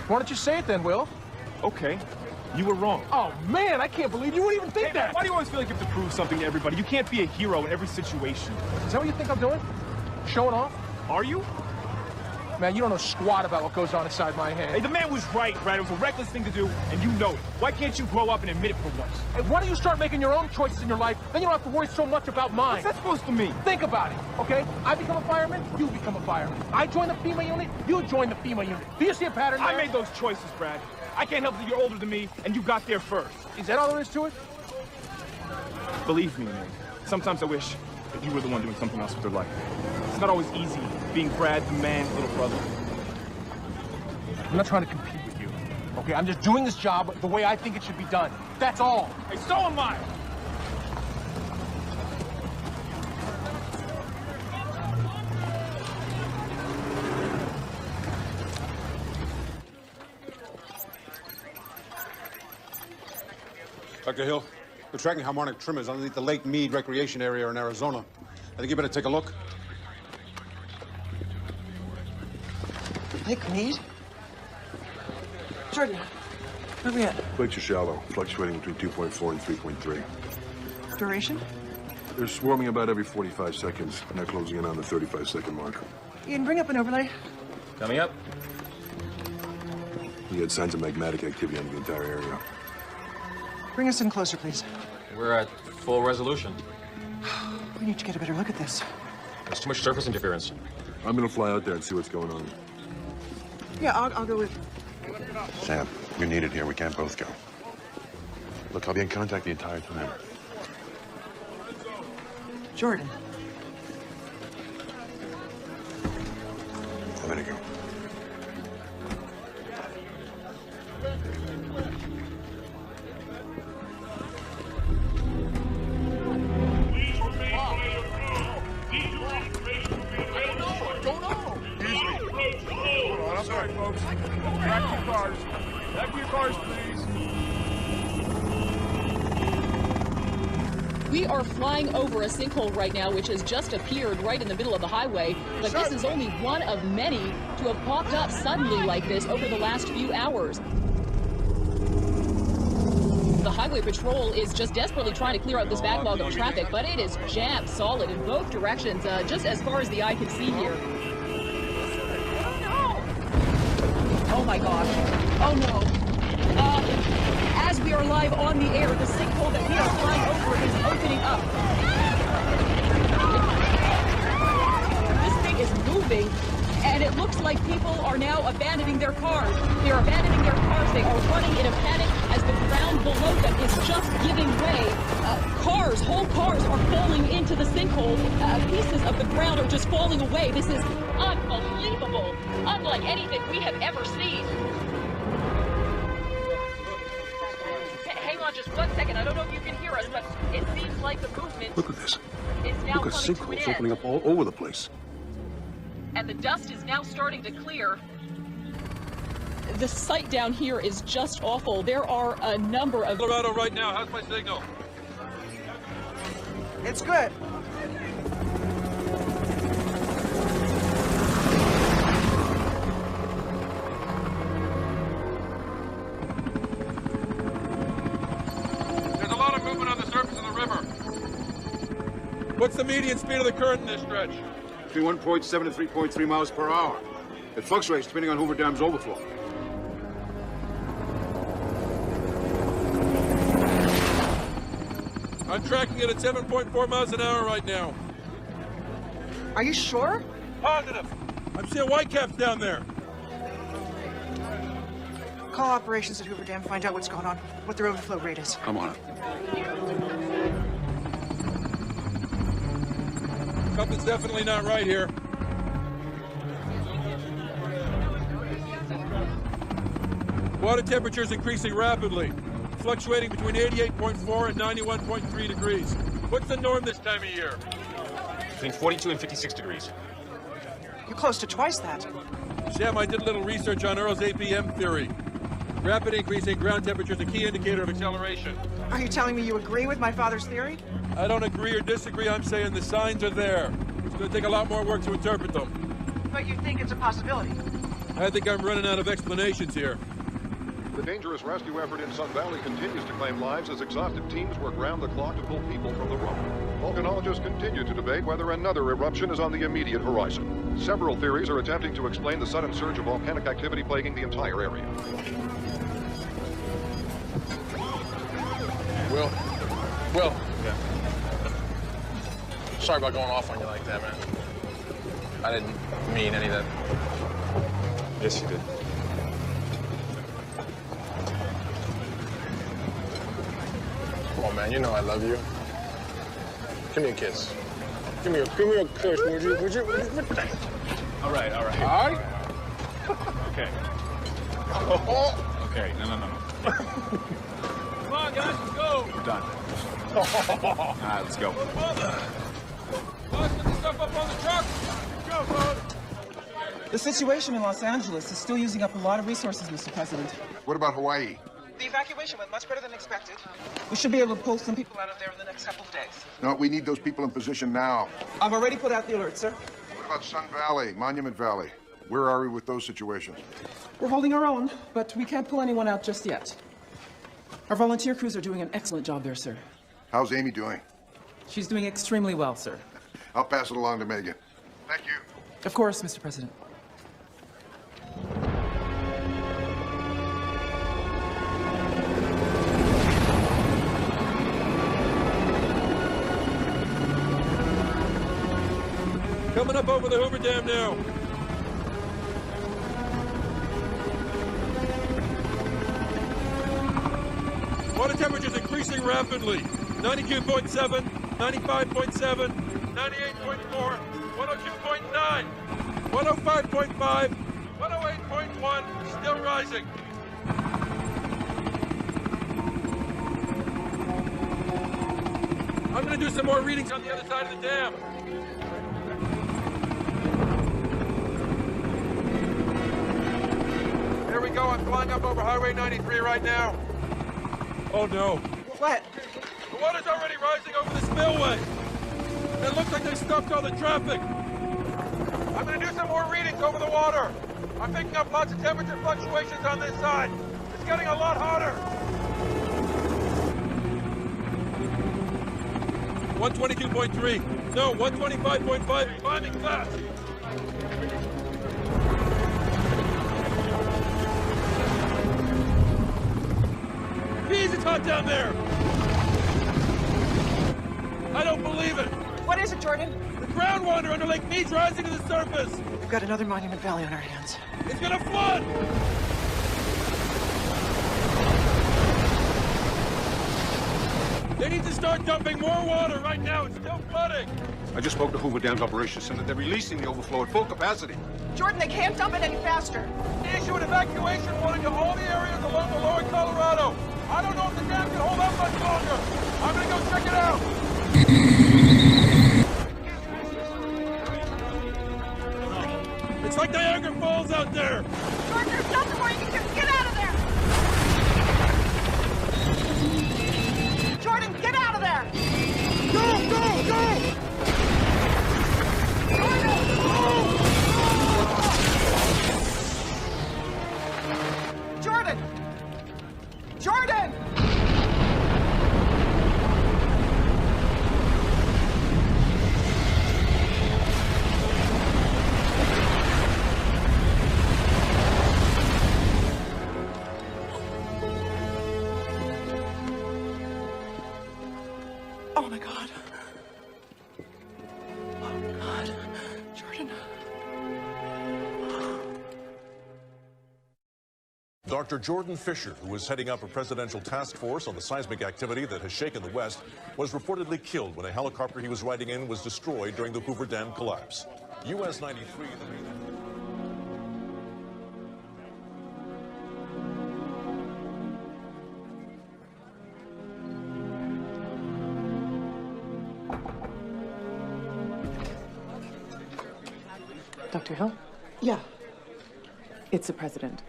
Why don't you say it then, Will? Okay. You were wrong. Oh, man, I can't believe you wouldn't even think that. Why do you always feel like you have to prove something to everybody? You can't be a hero in every situation. Is that what you think I'm doing? Showing off? Are you? Man, you don't know squat about what goes on inside my head. Hey, the man was right, Brad. It was a reckless thing to do, and you know it. Why can't you grow up and admit it for once? Hey, why don't you start making your own choices in your life? Then you don't have to worry so much about mine. What's that supposed to mean? Think about it, okay? I become a fireman, you become a fireman. I join the FEMA unit, you join the FEMA unit. Do you see a pattern there? I made those choices, Brad. I can't help that you're older than me, and you got there first. Is that all there is to it? Believe me, man. Sometimes I wish that you were the one doing something else with your life. It's not always easy being Brad, the man's little brother. I'm not trying to compete with you, okay? I'm just doing this job the way I think it should be done. That's all. Hey, so am I. Dr. Hill, we're tracking harmonic tremors underneath the Lake Mead Recreation Area in Arizona. I think you better take a look. Lake Mead? Jordan, where are we at? Lakes are shallow, fluctuating between 2.4 and 3.3. Duration? They're swarming about every 45 seconds, and they're closing in on the 35-second mark. Ian, bring up an overlay. Coming up. We had signs of magmatic activity on the entire area. Bring us in closer, please. We're at full resolution. We need to get a better look at this. There's too much surface interference. I'm gonna fly out there and see what's going on. Yeah, I'll go with... Sam, you're needed here. We can't both go. Look, I'll be in contact the entire time. Jordan. I better go. I'm sorry, folks. Back to your cars. Back to your cars, please. We are flying over a sinkhole right now, which has just appeared right in the middle of the highway. But this is only one of many to have popped up suddenly like this over the last few hours. The Highway Patrol is just desperately trying to clear out this backlog of traffic, but it is jammed solid in both directions, just as far as the eye can see here. Oh my gosh. Oh no. As we are live on the air, the sinkhole that we are flying over is opening up. This thing is moving, and it looks like people are now abandoning their cars. They are abandoning their cars. They are running in a panic as the ground below them is just giving way. Whole cars are falling into the sinkhole. Pieces of the ground are just falling away. This is unbelievable, unlike anything we have ever seen. Hang on just 1 second. I don't know if you can hear us, but it seems like the movement Look at this. is now Look at coming to an sinkholes end. opening up all over the place. And the dust is now starting to clear. The sight down here is just awful. There are a number of... Colorado right now, how's my signal? It's good. There's a lot of movement on the surface of the river. What's the median speed of the current in this stretch? Between 1.7 and 3.3 miles per hour. It fluctuates depending on Hoover Dam's overflow. I'm tracking it at 7.4 miles an hour right now. Are you sure? Positive. I'm seeing whitecaps down there. Call operations at Hoover Dam, find out what's going on, what their overflow rate is. I'm on it. Something's definitely not right here. Water temperature's increasing rapidly, fluctuating between 88.4 and 91.3 degrees. What's the norm this time of year? Between 42 and 56 degrees. You're close to twice that. Sam, I did a little research on Earl's APM theory. Rapid increase in ground temperature is a key indicator of acceleration. Are you telling me you agree with my father's theory? I don't agree or disagree. I'm saying the signs are there. It's going to take a lot more work to interpret them. But you think it's a possibility? I think I'm running out of explanations here. The dangerous rescue effort in Sun Valley continues to claim lives as exhausted teams work round the clock to pull people from the rubble. Volcanologists continue to debate whether another eruption is on the immediate horizon. Several theories are attempting to explain the sudden surge of volcanic activity plaguing the entire area. Will. Yeah. Sorry about going off on you like that, man. I didn't mean any of that. Yes, you did. Come on, man. You know I love you. Give me a kiss. Give me a kiss, would you? All right. All right? Okay. Okay, no. Come on, guys, let's go. We're done. All right, let's go. Boss, put this stuff up on the truck. Go, bud. The situation in Los Angeles is still using up a lot of resources, Mr. President. What about Hawaii? The evacuation went much better than expected. We should be able to pull some people out of there in the next couple of days. No, we need those people in position now. I've already put out the alert, sir. What about Sun Valley, Monument Valley? Where are we with those situations? We're holding our own, but we can't pull anyone out just yet. Our volunteer crews are doing an excellent job there, sir. How's Amy doing? She's doing extremely well, sir. I'll pass it along to Megan. Thank you. Of course, Mr. President. Coming up over the Hoover Dam now. Water temperatures increasing rapidly. 92.7, 95.7, 98.4, 102.9, 105.5, 108.1, still rising. I'm going to do some more readings on the other side of the dam. There we go. I'm flying up over Highway 93 right now. Oh, no. What? The water's already rising over the spillway. It looks like they stopped all the traffic. I'm going to do some more readings over the water. I'm picking up lots of temperature fluctuations on this side. It's getting a lot hotter. 122.3. No, 125.5. Climbing fast. Jeez, it's hot down there. I don't believe it. What is it, Jordan? The groundwater under Lake Mead's rising to the surface. We've got another Monument Valley on our hands. It's gonna flood. They need to start dumping more water right now. It's still flooding. I just spoke to Hoover Dam's Operations Center. They're releasing the overflow at full capacity. Jordan, they can't dump it any faster. They issue an evacuation warning to all the areas along the lower Colorado. I don't know if the dam can hold up much longer. I'm gonna go check it out. It's like Niagara Falls out there. Jordan, there's nothing more you can do. Get out of there. Jordan, get out of there. Go, go, go. Jordan! Jordan! Oh my God. Oh God. Jordan. Dr. Jordan Fisher, who was heading up a presidential task force on the seismic activity that has shaken the West, was reportedly killed when a helicopter he was riding in was destroyed during the Hoover Dam collapse. US 93, the main... Dr. Hill? Yeah, It's the president.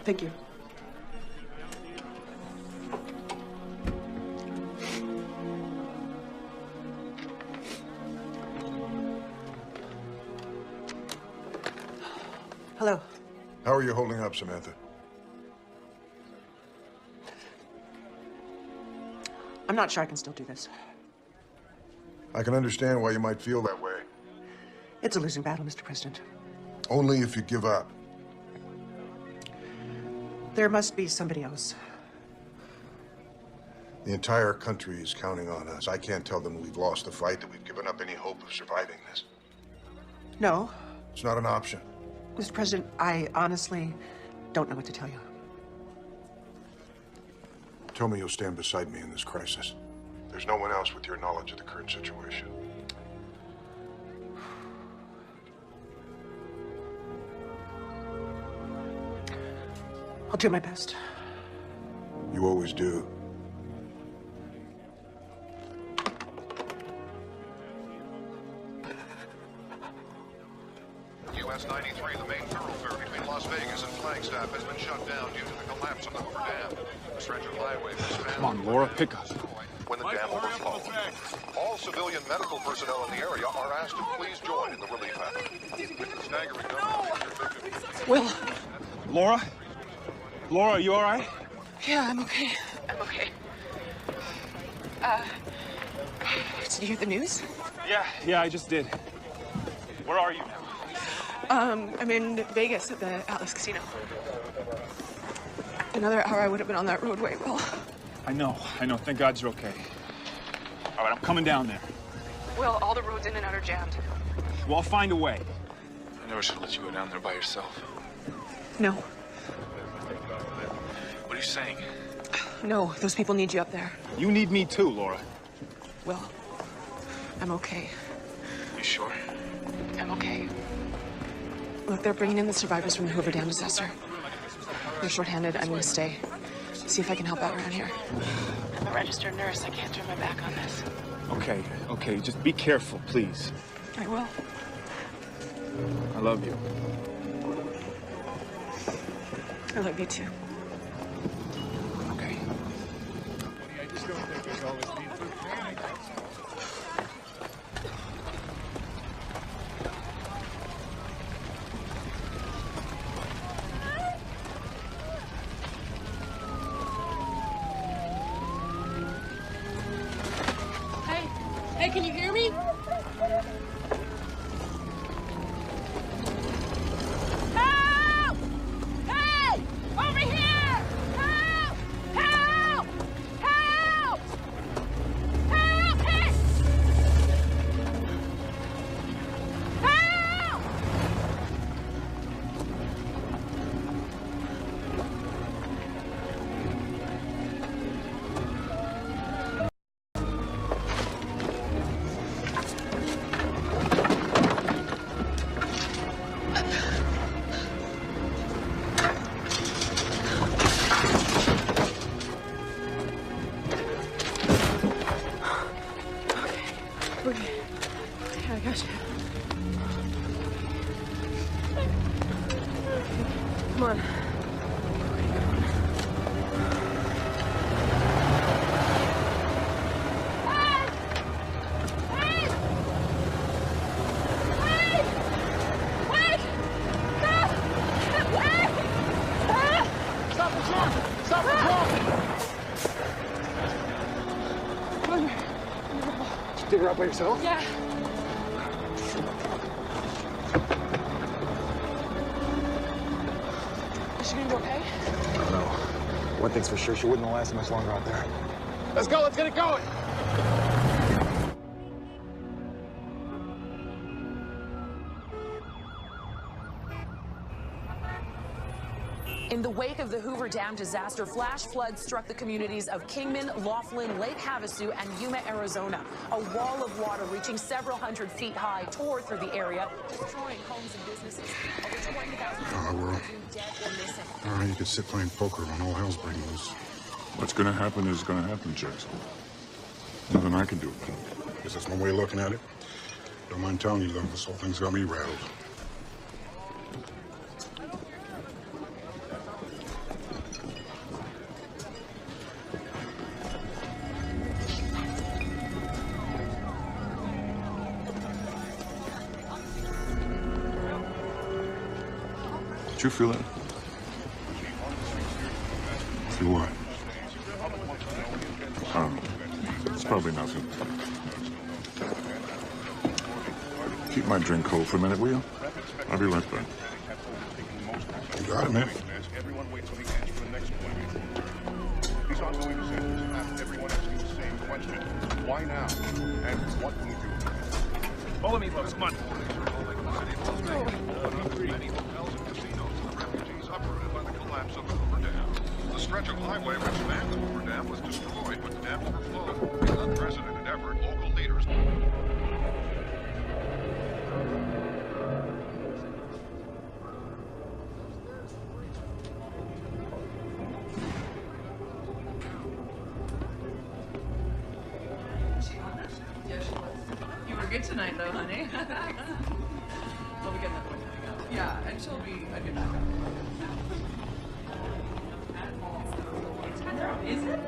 thank you. Hello. How are you holding up, Samantha? I'm not sure I can still do this. I can understand why you might feel that way. It's a losing battle, Mr. President. Only if you give up. There must be somebody else. The entire country is counting on us. I can't tell them we've lost the fight, that we've given up any hope of surviving this. No. It's not an option. Mr. President, I honestly don't know what to tell you. Tell me you'll stand beside me in this crisis. There's no one else with your knowledge of the current situation. I'll do my best. You always do. US 93, the main thoroughfare between Las Vegas and Flagstaff, has been shut down due to the collapse of the Hoover Dam. Come on, Laura, pick up. When the dam overflows, all civilian medical personnel in the area are asked to please join in the relief effort. With the staggering number of injured victims... Will. Laura? Laura, you all right? Yeah, I'm okay. I'm okay. Did you hear the news? Yeah, I just did. Where are you now? I'm in Vegas at the Atlas Casino. Another hour, I would have been on that roadway, Will. I know. Thank God you're okay. All right, I'm coming down there. Will, all the roads in and out are jammed. Well, I'll find a way. I never should have let you go down there by yourself. No. What are you saying? No, those people need you up there. You need me too, Laura. Will, I'm okay. You sure? I'm okay. Look, they're bringing in the survivors from the Hoover Dam disaster. They're shorthanded. I'm gonna stay. See if I can help out around here. I'm a registered nurse. I can't turn my back on this. Okay. Just be careful, please. I will. I love you. I love you too. Okay. I just don't think there's always need for panic. Hey, can you hear me? Help! Hey! Over here! Help! Help! Help! Help! Hey! Help! Okay. Yeah, I got you. Come on. Stop the truck! Stop the truck! Dig her up by yourself? Yeah. Is she gonna be okay? I don't know. One thing's for sure, she wouldn't have lasted much longer out there. Let's go, let's get it going! In the wake of the Hoover Dam disaster, flash floods struck the communities of Kingman, Laughlin, Lake Havasu, and Yuma, Arizona. A wall of water reaching several hundred feet high tore through the area, destroying homes and businesses. Over 20,000 people are dead or missing. All right, you can sit playing poker when all hell's breaking loose. What's gonna happen is gonna happen, Jackson. Nothing I can do about it. Guess that's one way of looking at it. Don't mind telling you, though, this whole thing's got me rattled. Did you feel that? Feel what? It's probably nothing. Keep my drink cold for a minute, will you? I'll be right back. You got it, man. Everyone waits till the answer to the next question. These ongoing disasters have everyone asking the same question. Why now? And what can we do? Follow me, folks. Come on. Many hotels and casinos and the refugees uprooted by the collapse of the Hoover Dam. The stretch of highway which spanned the Hoover Dam was destroyed, but the dam overflowed. In an unprecedented effort, local leaders... You were good tonight, though, honey. We'll be getting that one coming up. Yeah, and she'll be a good backup. Is it?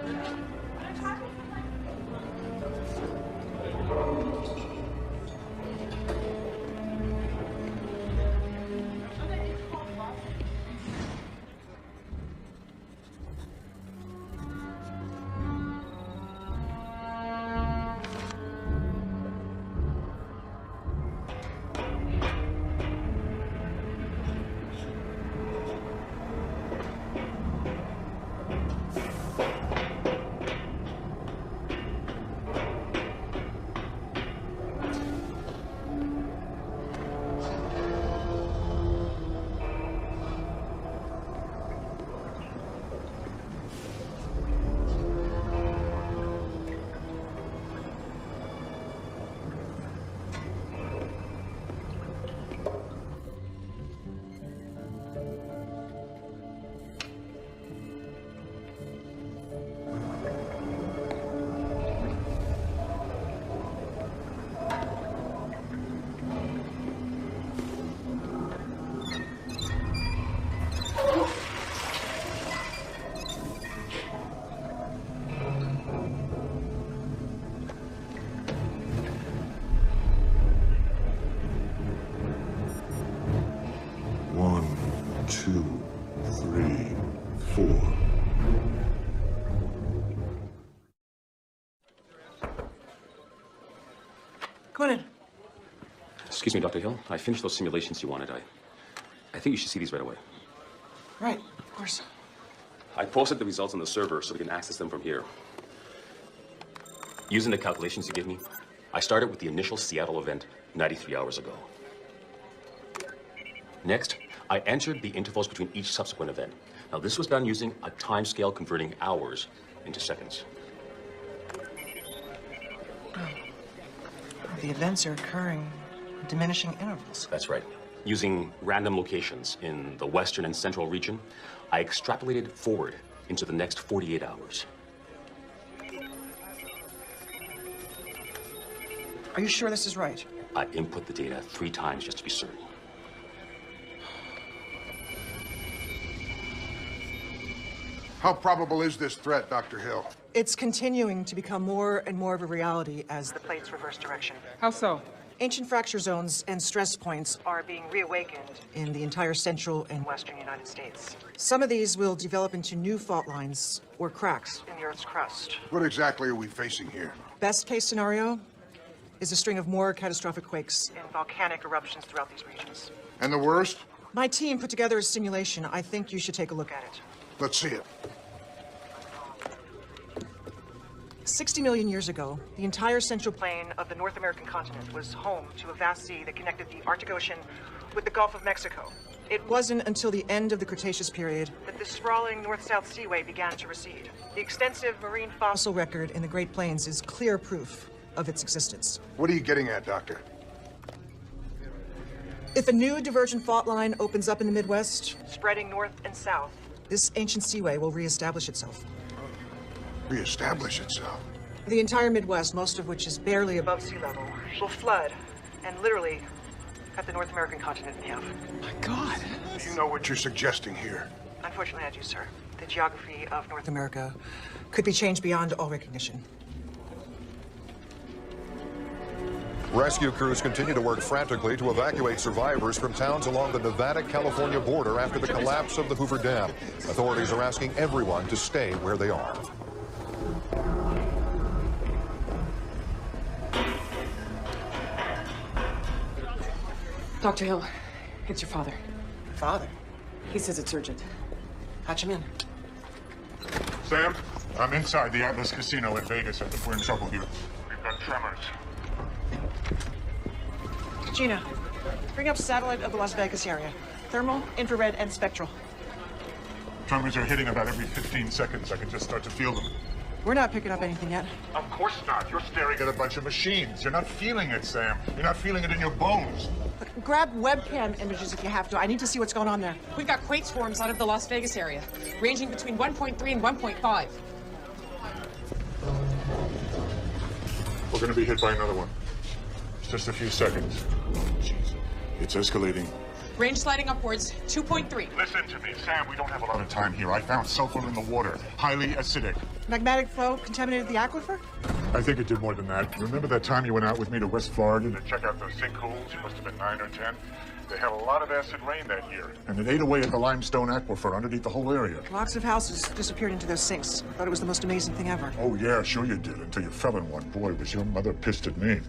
Come on in. Excuse me, Dr. Hill. I finished those simulations you wanted. I think you should see these right away. Right, of course. I posted the results on the server so we can access them from here. Using the calculations you gave me, I started with the initial Seattle event 93 hours ago. Next, I entered the intervals between each subsequent event. Now, this was done using a timescale converting hours into seconds. The events are occurring in diminishing intervals. That's right. Using random locations in the western and central region, I extrapolated forward into the next 48 hours. Are you sure this is right? I input the data 3 times just to be certain. How probable is this threat, Dr. Hill? It's continuing to become more and more of a reality as the plates reverse direction. How so? Ancient fracture zones and stress points are being reawakened in the entire central and western United States. Some of these will develop into new fault lines or cracks in the Earth's crust. What exactly are we facing here? Best case scenario is a string of more catastrophic quakes and volcanic eruptions throughout these regions. And the worst? My team put together a simulation. I think you should take a look at it. Let's see it. 60 million years ago, the entire central plain of the North American continent was home to a vast sea that connected the Arctic Ocean with the Gulf of Mexico. It wasn't until the end of the Cretaceous period that the sprawling north-south seaway began to recede. The extensive marine fossil record in the Great Plains is clear proof of its existence. What are you getting at, Doctor? If a new divergent fault line opens up in the Midwest, spreading north and south, this ancient seaway will reestablish itself. Reestablish itself? The entire Midwest, most of which is barely above sea level, will flood and literally cut the North American continent in half. My God! Do you know what you're suggesting here? Unfortunately, I do, sir. The geography of North America could be changed beyond all recognition. Rescue crews continue to work frantically to evacuate survivors from towns along the Nevada-California border after the collapse of the Hoover Dam. Authorities are asking everyone to stay where they are. Dr. Hill, it's your father. Father? He says it's urgent. Patch him in. Sam, I'm inside the Atlas Casino in Vegas. I think we're in trouble here. We've got tremors. Gina, bring up satellite of the Las Vegas area. Thermal, infrared, and spectral. Tremors are hitting about every 15 seconds. I can just start to feel them. We're not picking up anything yet. Of course not. You're staring at a bunch of machines. You're not feeling it, Sam. You're not feeling it in your bones. Look, grab webcam images if you have to. I need to see what's going on there. We've got quake swarms out of the Las Vegas area, ranging between 1.3 and 1.5. We're going to be hit by another one. It's just a few seconds. Jeez. It's escalating. Range sliding upwards, 2.3. Listen to me, Sam, we don't have a lot of time here. I found sulfur in the water, highly acidic. Magmatic flow contaminated the aquifer? I think it did more than that. Remember that time you went out with me to West Florida to check out those sinkholes? You must have been 9 or 10. They had a lot of acid rain that year, and it ate away at the limestone aquifer underneath the whole area. Lots of houses disappeared into those sinks. Thought it was the most amazing thing ever. Oh, yeah, sure you did, until you fell in one. Boy, was your mother pissed at me.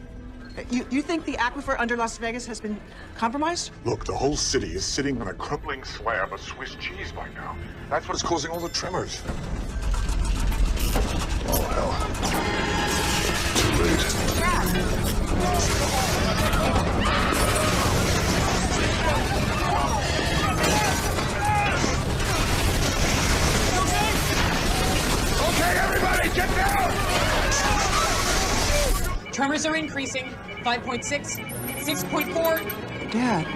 You think the aquifer under Las Vegas has been compromised? Look, the whole city is sitting on a crumbling slab of Swiss cheese by now. That's what's causing all the tremors. Oh, hell. Too late. Okay, everybody, get down! Tremors are increasing. 5.6, 6.4. Dad.